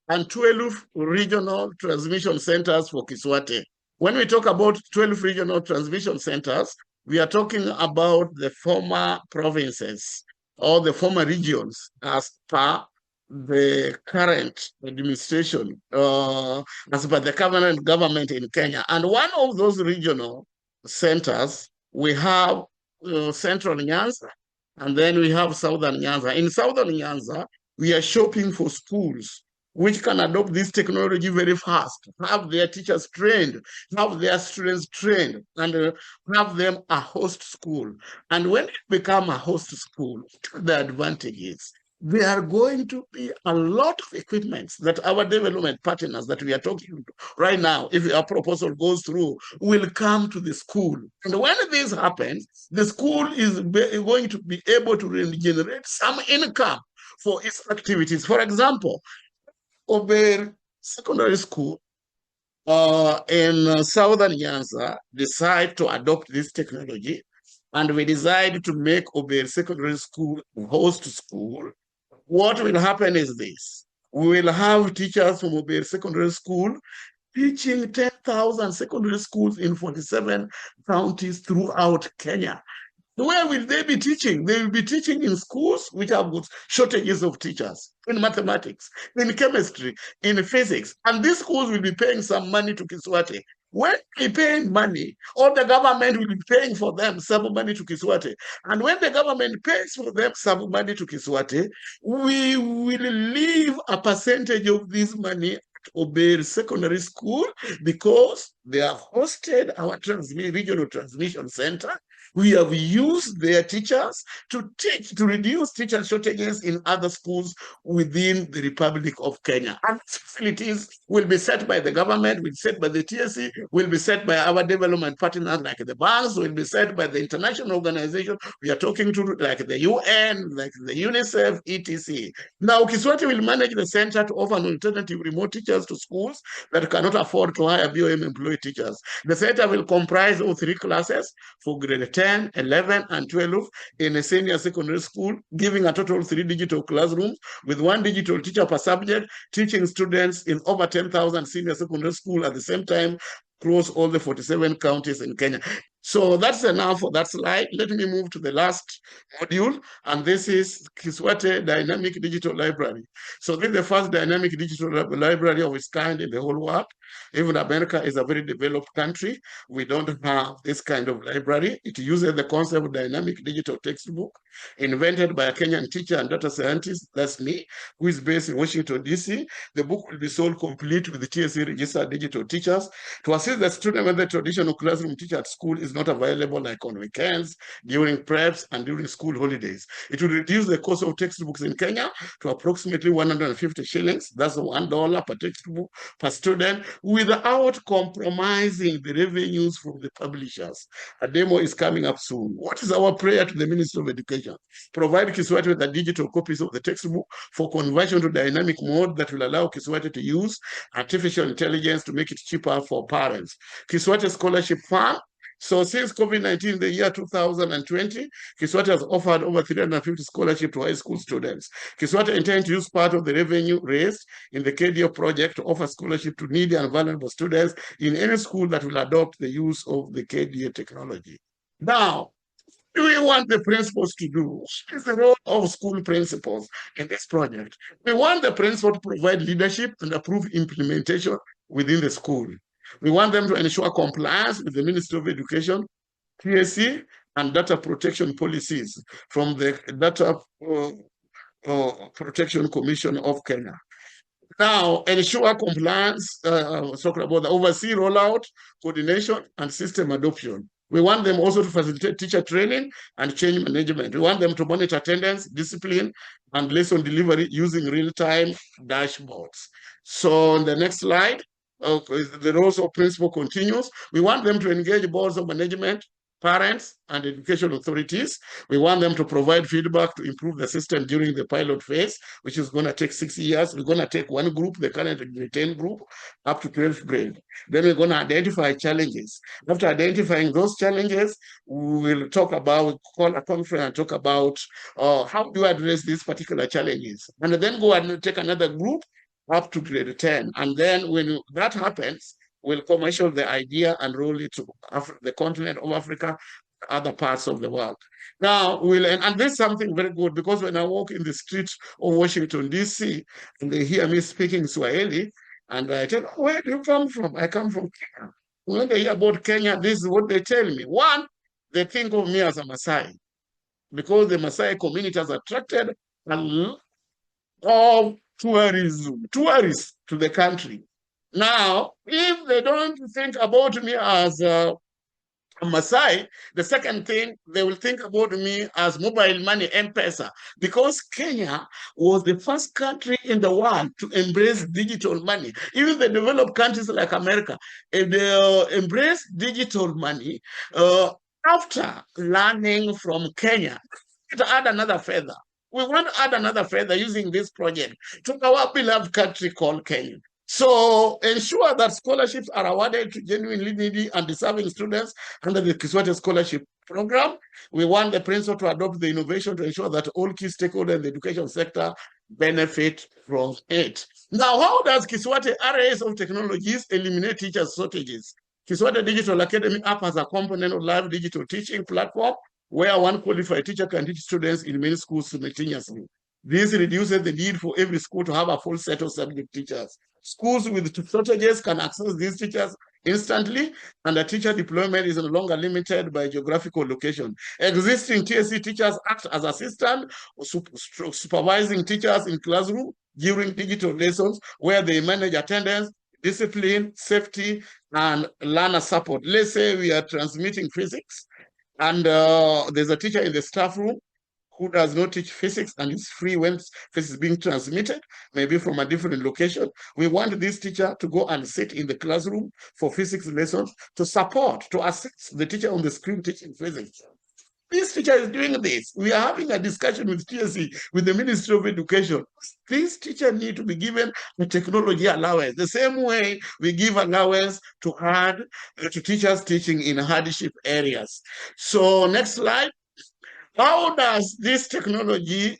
and 12 regional transmission centers for Kiswate. When we talk about 12 regional transmission centers, we are talking about the former provinces or the former regions as per the current administration, as per the current government in Kenya. And one of those regional centers, we have Central Nyanza, and then we have Southern Nyanza. In Southern Nyanza, we are shopping for schools which can adopt this technology very fast, have their teachers trained, have their students trained, and have them a host school. And when it becomes a host school, the advantage is there are going to be a lot of equipments that our development partners that we are talking to right now, if our proposal goes through, will come to the school. And when this happens, the school is going to be able to generate some income for its activities. For example, Ober Secondary School in Southern Nyanza decide to adopt this technology, and we decide to make Ober Secondary School a host school. What will happen is this. We will have teachers from Ober Secondary School teaching 10,000 secondary schools in 47 counties throughout Kenya. Where will they be teaching? They will be teaching in schools which have got shortages of teachers in mathematics, in chemistry, in physics. And these schools will be paying some money to Kiswate. When they pay money, or the government will be paying for them some money to Kiswate. And when the government pays for them some money to Kiswate, we will leave a percentage of this money at Ober Secondary School, because they have hosted our regional transmission center. We have used their teachers to teach, to reduce teacher shortages in other schools within the Republic of Kenya. And facilities will be set by the government, will be set by the TSC, will be set by our development partners like the banks, will be set by the international organizations we are talking to, like the UN, like the UNICEF, etc. Now, Kiswati will manage the center to offer an alternative remote teachers to schools that cannot afford to hire BOM employee teachers. The center will comprise of 3 classes for grade 10, 11, and 12 in a senior secondary school, giving a total of 3 digital classrooms with 1 digital teacher per subject, teaching students in over 10,000 senior secondary schools at the same time across all the 47 counties in Kenya. So that's enough for that slide. Let me move to the last module, and this is Kiswate Dynamic Digital Library. So this is the first dynamic digital library of its kind in the whole world. Even America is a very developed country. We don't have this kind of library. It uses the concept of dynamic digital textbook invented by a Kenyan teacher and data scientist, that's me, who is based in Washington, D.C. The book will be sold complete with the TSC registered digital teachers to assist the student when the traditional classroom teacher at school is not available, like on weekends, during preps, and during school holidays. It will reduce the cost of textbooks in Kenya to approximately 150 shillings. That's $1 per textbook per student, without compromising the revenues from the publishers. A demo is coming up soon. What is our prayer to the Ministry of Education? Provide Kiswati with the digital copies of the textbook for conversion to dynamic mode that will allow Kiswati to use artificial intelligence to make it cheaper for parents. Kiswati Scholarship Fund. So since COVID-19 in the year 2020, Kiswati has offered over 350 scholarships to high school students. Kiswati intends to use part of the revenue raised in the KDO project to offer scholarship to needy and vulnerable students in any school that will adopt the use of the KDO technology. Now, do we want the principals to do? What is the role of school principals in this project? We want the principal to provide leadership and approve implementation within the school. We want them to ensure compliance with the Ministry of Education, TSC, and data protection policies from the Data Protection Commission of Kenya. Now, ensure compliance, talking about the oversee rollout, coordination, and system adoption. We want them also to facilitate teacher training and change management. We want them to monitor attendance, discipline, and lesson delivery using real-time dashboards. So on the next slide, the roles of principal continues. We want them to engage boards of management, parents, and education authorities. We want them to provide feedback to improve the system during the pilot phase, which is going to take 6 years. We're going to take one group, the current grade 10 group, up to 12th grade. Then we're going to identify challenges. After identifying those challenges, we will talk about, call a conference and talk about how do you address these particular challenges. And then go and take another group up to grade 10. And then when that happens, we'll commercial the idea and roll it to the continent of Africa, other parts of the world. Now, and this is something very good, because when I walk in the streets of Washington, D.C., and they hear me speaking Swahili, and I tell them, where do you come from? I come from Kenya. When they hear about Kenya, this is what they tell me. One, they think of me as a Maasai, because the Maasai community has attracted a lot of tourists to the country. Now, if they don't think about me as a Maasai, the second thing, they will think about me as mobile money, M-Pesa, because Kenya was the first country in the world to embrace digital money. Even the developed countries like America, they embrace digital money after learning from Kenya. To add another feather, we want to add another feather using this project to our beloved country called Kenya. So ensure that scholarships are awarded to genuinely needy and deserving students under the Kiswahili Scholarship Program. We want the principal to adopt the innovation to ensure that all key stakeholders in the education sector benefit from it. Now, how does Kiswahili Arrays of Technologies eliminate teacher shortages? Kiswahili Digital Academy app has a component of live digital teaching platform where one qualified teacher can teach students in many schools simultaneously. This reduces the need for every school to have a full set of subject teachers. Schools with shortages can access these teachers instantly, and the teacher deployment is no longer limited by geographical location. Existing TSC teachers act as assistant, supervising teachers in classroom during digital lessons, where they manage attendance, discipline, safety, and learner support. Let's say we are transmitting physics, and there's a teacher in the staff room who does not teach physics and is free when physics is being transmitted, maybe from a different location. We want this teacher to go and sit in the classroom for physics lessons to support, to assist the teacher on the screen teaching physics. This teacher is doing this. We are having a discussion with TSC, with the Ministry of Education. This teacher need to be given a technology allowance, the same way we give allowance to teachers teaching in hardship areas. So next slide. How does this technology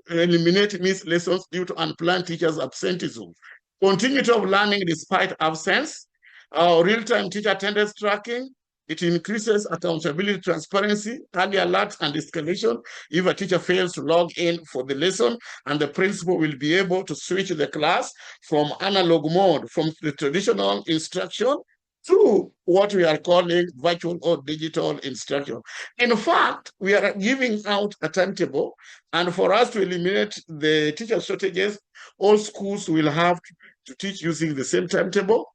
eliminate missed lessons due to unplanned teachers' absenteeism? Continuity of learning despite absence, real-time teacher attendance tracking. It increases accountability, transparency, early alerts, and escalation if a teacher fails to log in for the lesson, and the principal will be able to switch the class from analog mode, from the traditional instruction to what we are calling virtual or digital instruction. In fact, we are giving out a timetable, and for us to eliminate the teacher shortages, all schools will have to teach using the same timetable,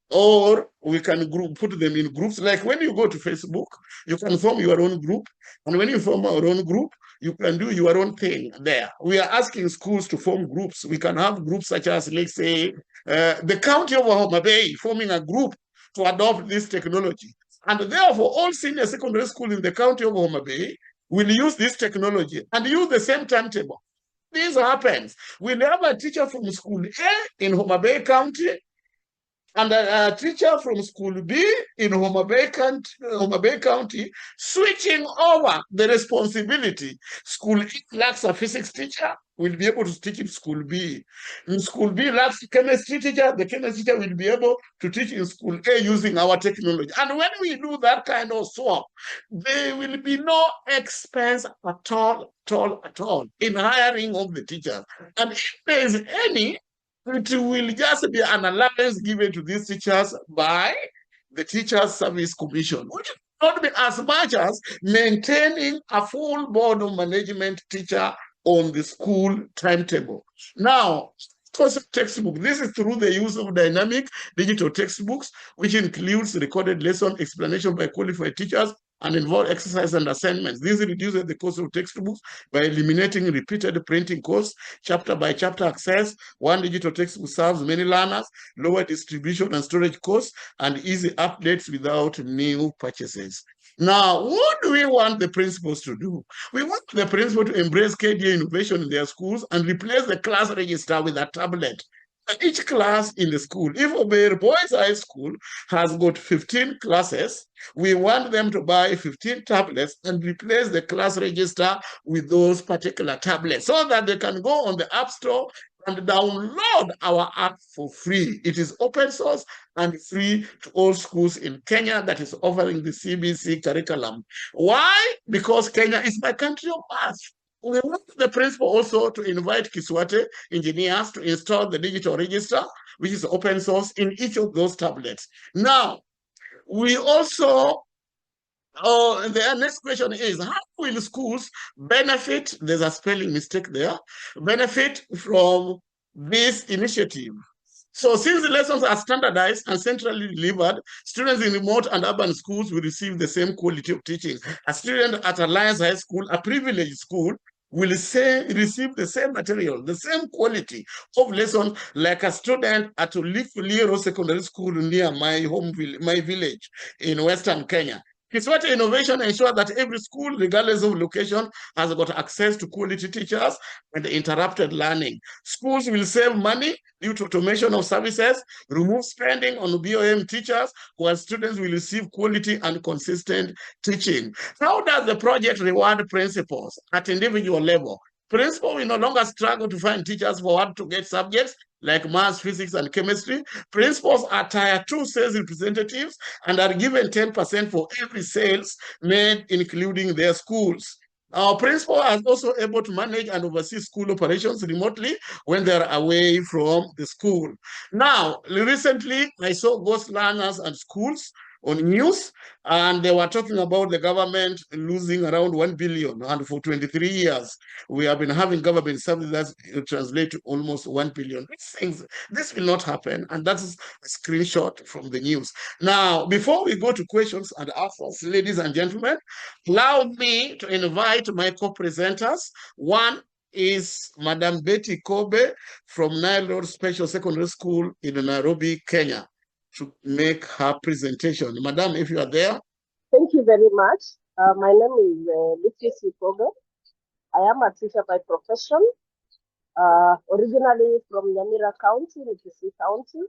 or we can put them in groups. Like when you go to Facebook, you can form your own group, and when you form your own group, you can do your own thing there. We are asking schools to form groups. We can have groups such as, let's say, the county of Homa Bay forming a group to adopt this technology. And therefore, all senior secondary schools in the county of Homa Bay will use this technology and use the same timetable. This happens. We'll have a teacher from school A in Homa Bay County and a teacher from school B in Homa Bay County switching over the responsibility. School A lacks a physics teacher, will be able to teach in school B. In school B lacks chemistry teacher, the chemistry teacher will be able to teach in school A using our technology. And when we do that kind of swap, there will be no expense at all in hiring of the teachers. And if there is any, it will just be an allowance given to these teachers by the Teachers Service Commission, which will not be as much as maintaining a full board of management teacher on the school timetable. Now, course of textbook. This is through the use of dynamic digital textbooks, which includes recorded lesson explanation by qualified teachers and involve exercise and assignments. This reduces the cost of textbooks by eliminating repeated printing costs, chapter by chapter access. One digital textbook serves many learners, lower distribution and storage costs, and easy updates without new purchases. Now, what do we want the principals to do? We want the principal to embrace KDA innovation in their schools and replace the class register with a tablet. Each class in the school, if Ober Boys High School has got 15 classes, we want them to buy 15 tablets and replace the class register with those particular tablets so that they can go on the App Store and download our app for free. It is open source and free to all schools in Kenya that is offering the CBC curriculum. Why? Because Kenya is my country of birth. We want the principal also to invite Kiswate engineers to install the digital register, which is open source, in each of those tablets. Now, we also, the next question is, how will schools benefit, there's a spelling mistake there, benefit from this initiative? So since the lessons are standardized and centrally delivered, students in remote and urban schools will receive the same quality of teaching. A student at Alliance High School, a privileged school, will receive the same material, the same quality of lesson like a student at Liro Secondary School near my village in Western Kenya. Kiswate Innovation ensures that every school, regardless of location, has got access to quality teachers and interrupted learning. Schools will save money due to automation of services, remove spending on BOM teachers, while students will receive quality and consistent teaching. How does the project reward principals at individual level? Principals will no longer struggle to find teachers for hard-to-get subjects like maths, physics, and chemistry. Principals are tier 2 sales representatives and are given 10% for every sales made, including their schools. Our principal is also able to manage and oversee school operations remotely when they're away from the school. Now, recently, I saw ghost learners and schools on news, and they were talking about the government losing around 1 billion, and for 23 years we have been having government services that translate to almost 1 billion. This will not happen, and that is a screenshot from the news. Now, before we go to questions and answers, ladies and gentlemen, allow me to invite my co-presenters. One is Madam Betty Kobe from Nile Road Special Secondary School in Nairobi, Kenya, to make her presentation. Madam, if you are there. Thank you very much. My name is Betty Kobe. I am a teacher by profession, originally from Nyamira County, Nikisi County,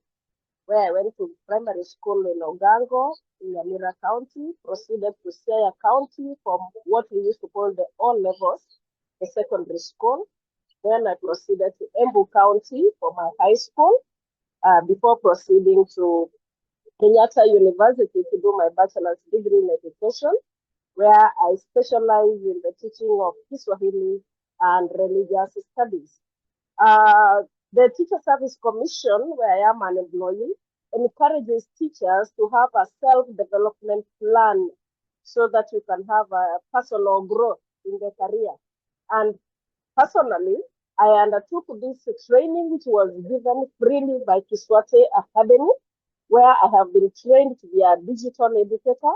where I went to primary school in Ogango, in Nyamira County, proceeded to Siaya County from what we used to call the all levels, the secondary school. Then I proceeded to Embu County for my high school, before proceeding to Kenyatta University to do my bachelor's degree in education, where I specialize in the teaching of Kiswahili and religious studies. The Teacher Service Commission, where I am an employee, encourages teachers to have a self-development plan so that you can have a personal growth in their career. And personally, I undertook this training, which was given freely by Kiswate Academy, where I have been trained to be a digital educator.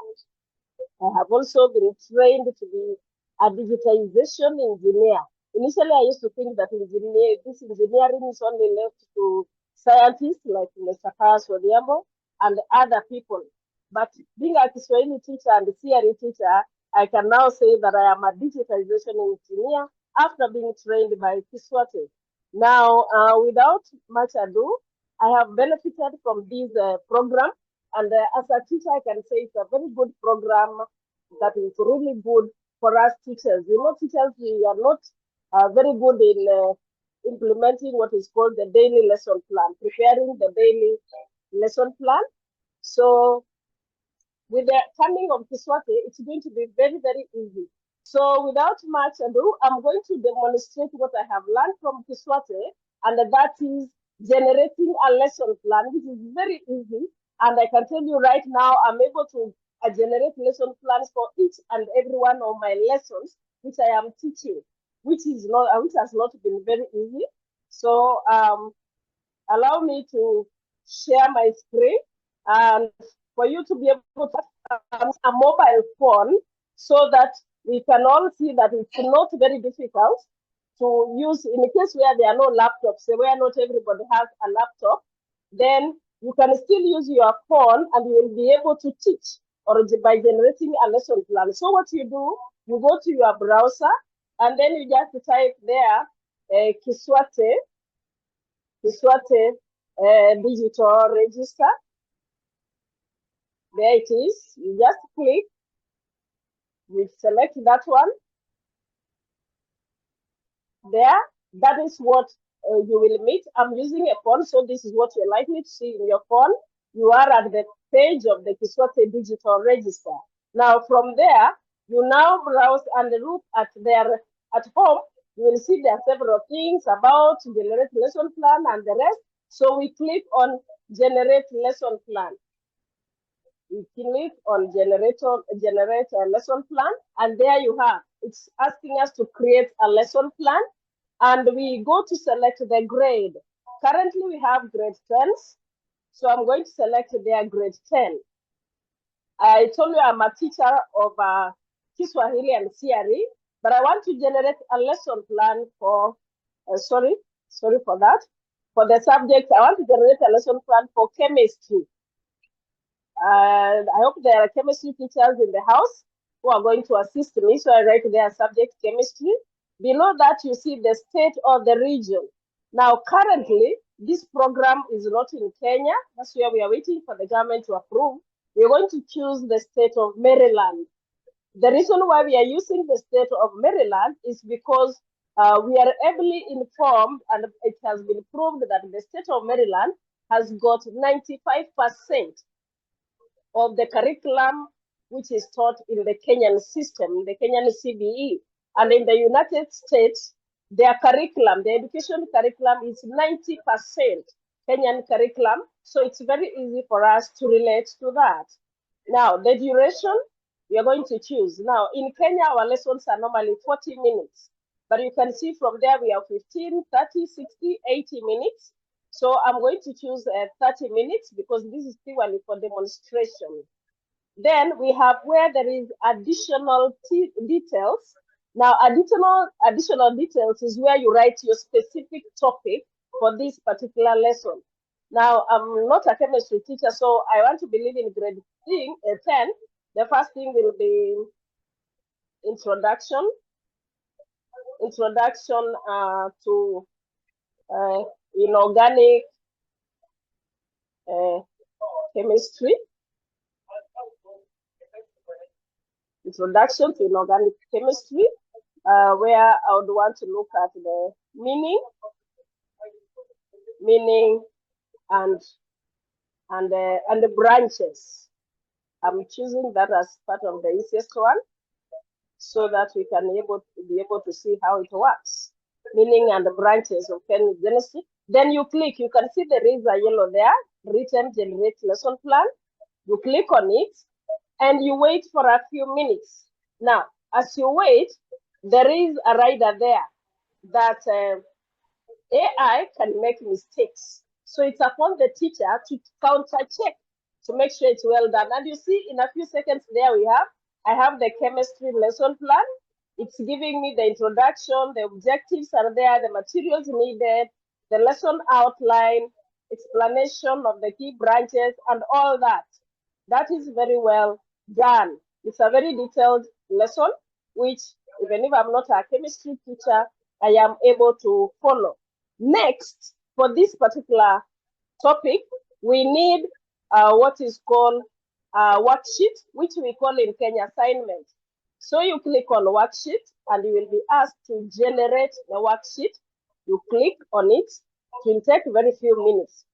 I have also been trained to be a digitization engineer. Initially, I used to think that this engineering is only left to scientists like Mr. Kayas Odhiambo and other people. But being a Kiswahili teacher and a theory teacher, I can now say that I am a digitization engineer after being trained by Kiswate. Now, without much ado, I have benefited from this program. And as a teacher, I can say it's a very good program that is really good for us teachers. You know, teachers, we are not very good in implementing what is called the daily lesson plan, preparing the daily lesson plan. So with the coming of Kiswati, it's going to be very, very easy. So without much ado, I'm going to demonstrate what I have learned from Kiswati, and that is generating a lesson plan, which is very easy. And I can tell you right now, I'm able to generate lesson plans for each and every one of my lessons, which I am teaching, which has not been very easy. So allow me to share my screen, and for you to be able to have a mobile phone so that we can all see that it's not very difficult to use in a case where there are no laptops, where not everybody has a laptop, then you can still use your phone and you will be able to teach or by generating a lesson plan. So what you do, you go to your browser and then you just type there Kiswati digital register. There it is. You just click, you select that one. There, that is what you will meet. I'm using a phone, so this is what you're likely to see in your phone. You are at the page of the Kiswati digital register. Now from there, you now browse and look at home. You will see there are several things about generate lesson plan and the rest. So we click on generate lesson plan. We click on generate a lesson plan, and there you have. It's asking us to create a lesson plan, and we go to select the grade. Currently, we have grade 10s, so I'm going to select their grade 10. I told you I'm a teacher of Kiswahili and CRE, but I want to generate a lesson plan for, sorry for that. For the subject, I want to generate a lesson plan for chemistry. And I hope there are chemistry teachers in the house who are going to assist me. So I write their subject chemistry. Below that, you see the state or the region. Now, currently, this program is not in Kenya. That's where we are waiting for the government to approve. We're going to choose the state of Maryland. The reason why we are using the state of Maryland is because we are ably informed, and it has been proved that the state of Maryland has got 95% of the curriculum which is taught in the Kenyan system, the Kenyan CBE. And in the United States, their curriculum, the education curriculum is 90% Kenyan curriculum. So it's very easy for us to relate to that. Now, the duration, we are going to choose. Now, in Kenya, our lessons are normally 40 minutes. But you can see from there, we have 15, 30, 60, 80 minutes. So I'm going to choose 30 minutes because this is purely for demonstration. Then we have where there is additional details. Now, additional details is where you write your specific topic for this particular lesson. Now, I'm not a chemistry teacher, so I want to believe in grade 10. The first thing will be introduction to inorganic chemistry. Introduction to inorganic chemistry, where I would want to look at the meaning and the branches. I'm choosing that as part of the easiest one, so that we can be able to see how it works. Meaning and the branches of chemistry. Then you click. You can see there is a yellow there, written generate lesson plan. You click on it, and you wait for a few minutes. Now, as you wait, there is a rider there that AI can make mistakes. So it's upon the teacher to counter check to make sure it's well done. And you see in a few seconds there I have the chemistry lesson plan. It's giving me the introduction, the objectives are there, the materials needed, the lesson outline, explanation of the key branches and all that. That is very well done. It's a very detailed lesson, which even if I'm not a chemistry teacher, I am able to follow. Next, for this particular topic, we need what is called a worksheet, which we call in Kenya assignment. So you click on worksheet and you will be asked to generate the worksheet. You click on it. It will take very few minutes.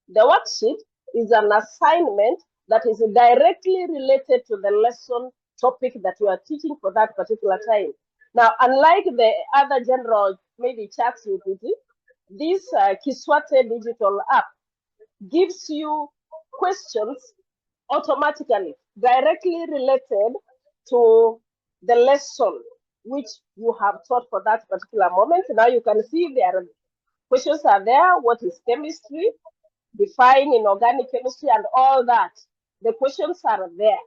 The worksheet is an assignment that is directly related to the lesson topic that you are teaching for that particular time. Now, unlike the other general maybe charts you did, this Kiswate digital app gives you questions automatically, directly related to the lesson which you have taught for that particular moment. Now you can see there questions are there. What is chemistry? Define inorganic chemistry and all that. The questions are there.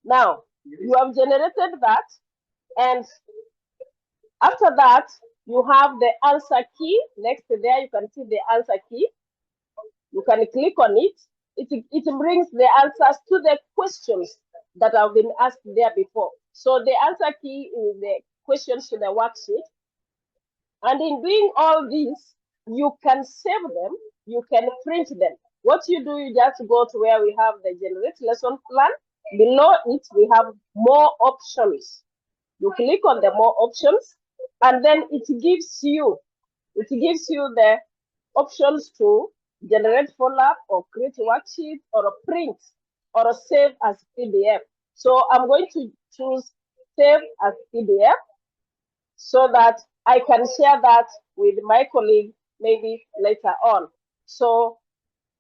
Now, you have generated that, and after that, you have the answer key. Next there, you can see the answer key. You can click on it. It brings the answers to the questions that have been asked there before. So the answer key is the questions to the worksheet. And in doing all this, you can save them, you can print them. What you do, you just go to where we have the generate lesson plan. Below it, we have more options. You click on the more options, and then it gives you the options to generate follow-up or create a worksheet or a print or a save as PDF. So I'm going to choose save as PDF so that I can share that with my colleague maybe later on. So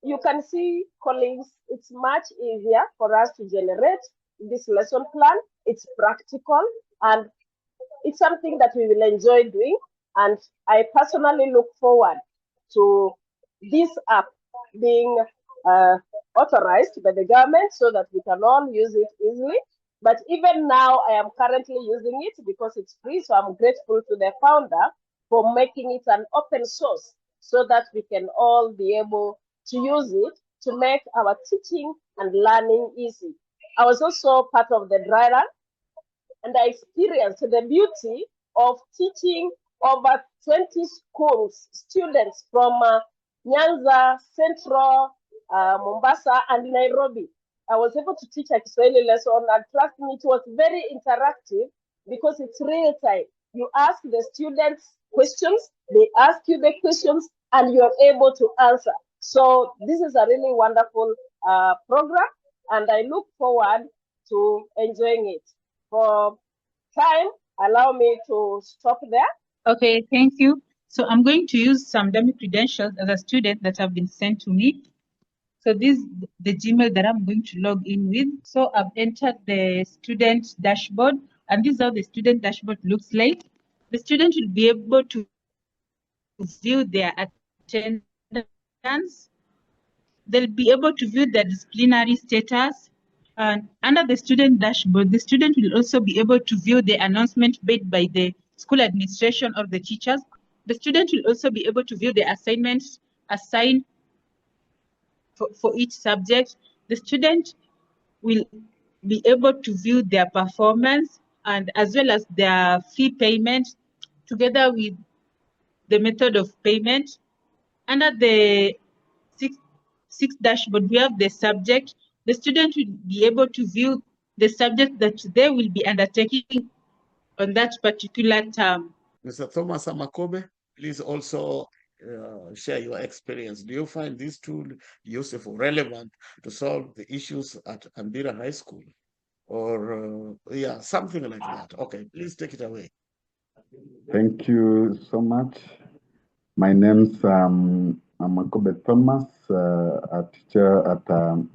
you can see, colleagues, it's much easier for us to generate this lesson plan. It's practical and it's something that we will enjoy doing. And I personally look forward to this app being authorized by the government so that we can all use it easily. But even now, I am currently using it because it's free. So I'm grateful to the founder for making it an open source so that we can all be able to use it to make our teaching and learning easy. I was also part of the dry run, and I experienced the beauty of teaching over 20 schools, students from Nyanza, Central, Mombasa, and Nairobi. I was able to teach a Kiswahili lesson, and trust me, it was very interactive because it's real time. You ask the students questions, they ask you the questions, and you're able to answer. So this is a really wonderful program, and I look forward to enjoying it. For time, allow me to stop there. Okay, thank you. So I'm going to use some dummy credentials as a student that have been sent to me. So this is the Gmail that I'm going to log in with. So I've entered the student dashboard, and this is how the student dashboard looks like. The student will be able to view their attendance. They'll be able to view their disciplinary status. And under the student dashboard, the student will also be able to view the announcement made by the school administration or the teachers. The student will also be able to view the assignments assigned for each subject. The student will be able to view their performance and as well as their fee payment together with the method of payment. Under the sixth dashboard, we have the subject. The student will be able to view the subject that they will be undertaking on that particular term. Mr. Thomas Amakobe, please also share your experience. Do you find this tool useful, relevant to solve the issues at Andira High School? Or, yeah, something like that. Okay, please take it away. Thank you so much. My name's Amakobe Thomas, a teacher at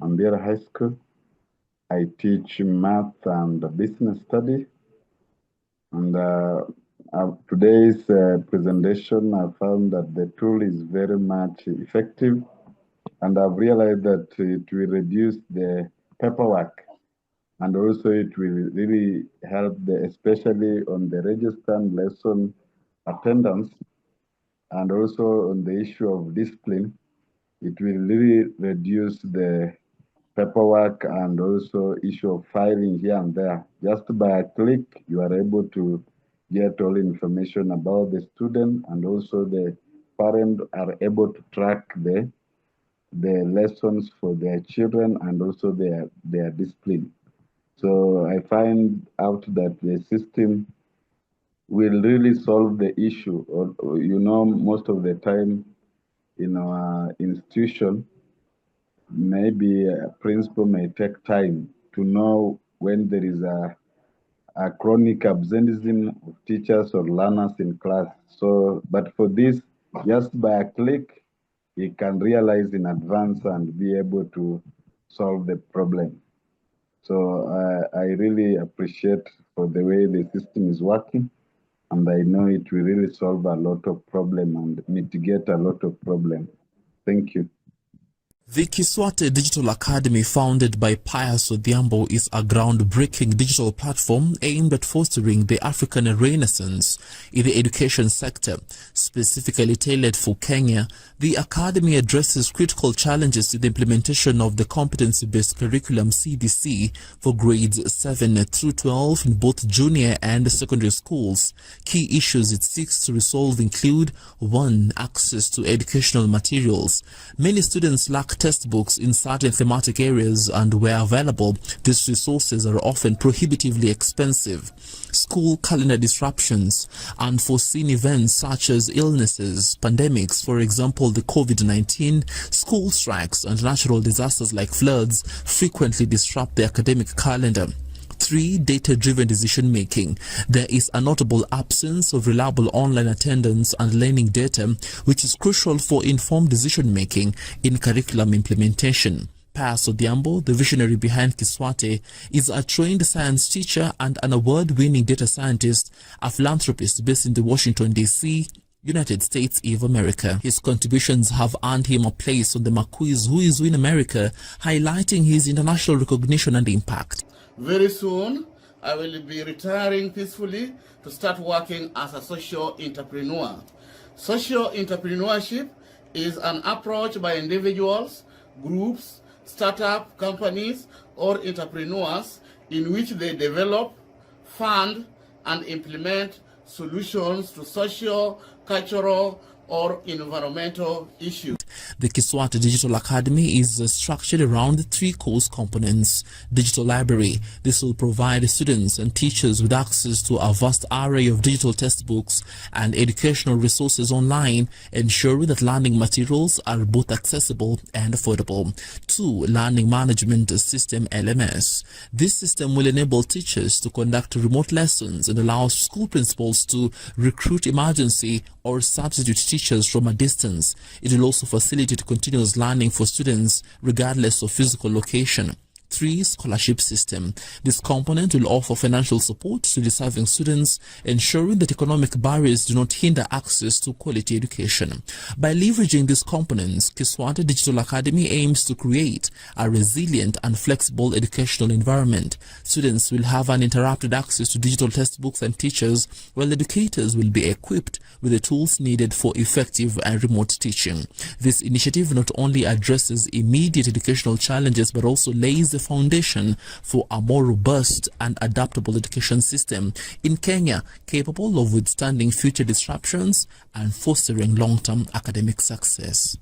Andira High School. I teach math and business study. And today's presentation, I found that the tool is very much effective, and I've realized that it will reduce the paperwork, and also it will really help, especially on the registered lesson attendance, and also on the issue of discipline. It will really reduce the paperwork and also issue of filing here and there. Just by a click, you are able to get all information about the student, and also the parent are able to track the lessons for their children and also their discipline. So I find out that the system will really solve the issue. Or, most of the time in our institution, maybe a principal may take time to know when there is a chronic absenteeism of teachers or learners in class. So, but for this, just by a click, he can realize in advance and be able to solve the problem. So I really appreciate for the way the system is working, and I know it will really solve a lot of problem and mitigate a lot of problem. Thank you. The Kiswate Digital Academy, founded by Pius Odhiambo, is a groundbreaking digital platform aimed at fostering the African Renaissance in the education sector. Specifically tailored for Kenya, the Academy addresses critical challenges in the implementation of the competency-based curriculum CBC for grades 7 through 12 in both junior and secondary schools. Key issues it seeks to resolve include: 1. Access to educational materials. Many students lack textbooks in certain thematic areas, and where available, these resources are often prohibitively expensive. School calendar disruptions. Unforeseen events such as illnesses, pandemics, for example the COVID-19, school strikes, and natural disasters like floods frequently disrupt the academic calendar. 3. Data-driven decision-making. There is a notable absence of reliable online attendance and learning data, which is crucial for informed decision-making in curriculum implementation. Pius Odhiambo, the visionary behind Kiswate, is a trained science teacher and an award-winning data scientist, a philanthropist based in the Washington, D.C., United States of America. His contributions have earned him a place on the Marquis Who Is Who in America, highlighting his international recognition and impact. Very soon, I will be retiring peacefully to start working as a social entrepreneur. Social entrepreneurship is an approach by individuals, groups, startup companies, or entrepreneurs in which they develop, fund, and implement solutions to social, cultural, or environmental issues. The Kiswate Digital Academy is structured around 3 core components. Digital library. This will provide students and teachers with access to a vast array of digital textbooks and educational resources online, ensuring that learning materials are both accessible and affordable. 2. Learning management system LMS. This system will enable teachers to conduct remote lessons and allow school principals to recruit emergency or substitute teachers from a distance. It will also facilitate continuous learning for students regardless of physical location. 3. Scholarship system. This component will offer financial support to deserving students, ensuring that economic barriers do not hinder access to quality education. By leveraging these components, Kiswate Digital Academy aims to create a resilient and flexible educational environment. Students will have uninterrupted access to digital textbooks and teachers, while educators will be equipped with the tools needed for effective and remote teaching. This initiative not only addresses immediate educational challenges but also lays the foundation for a more robust and adaptable education system in Kenya, capable of withstanding future disruptions and fostering long-term academic success.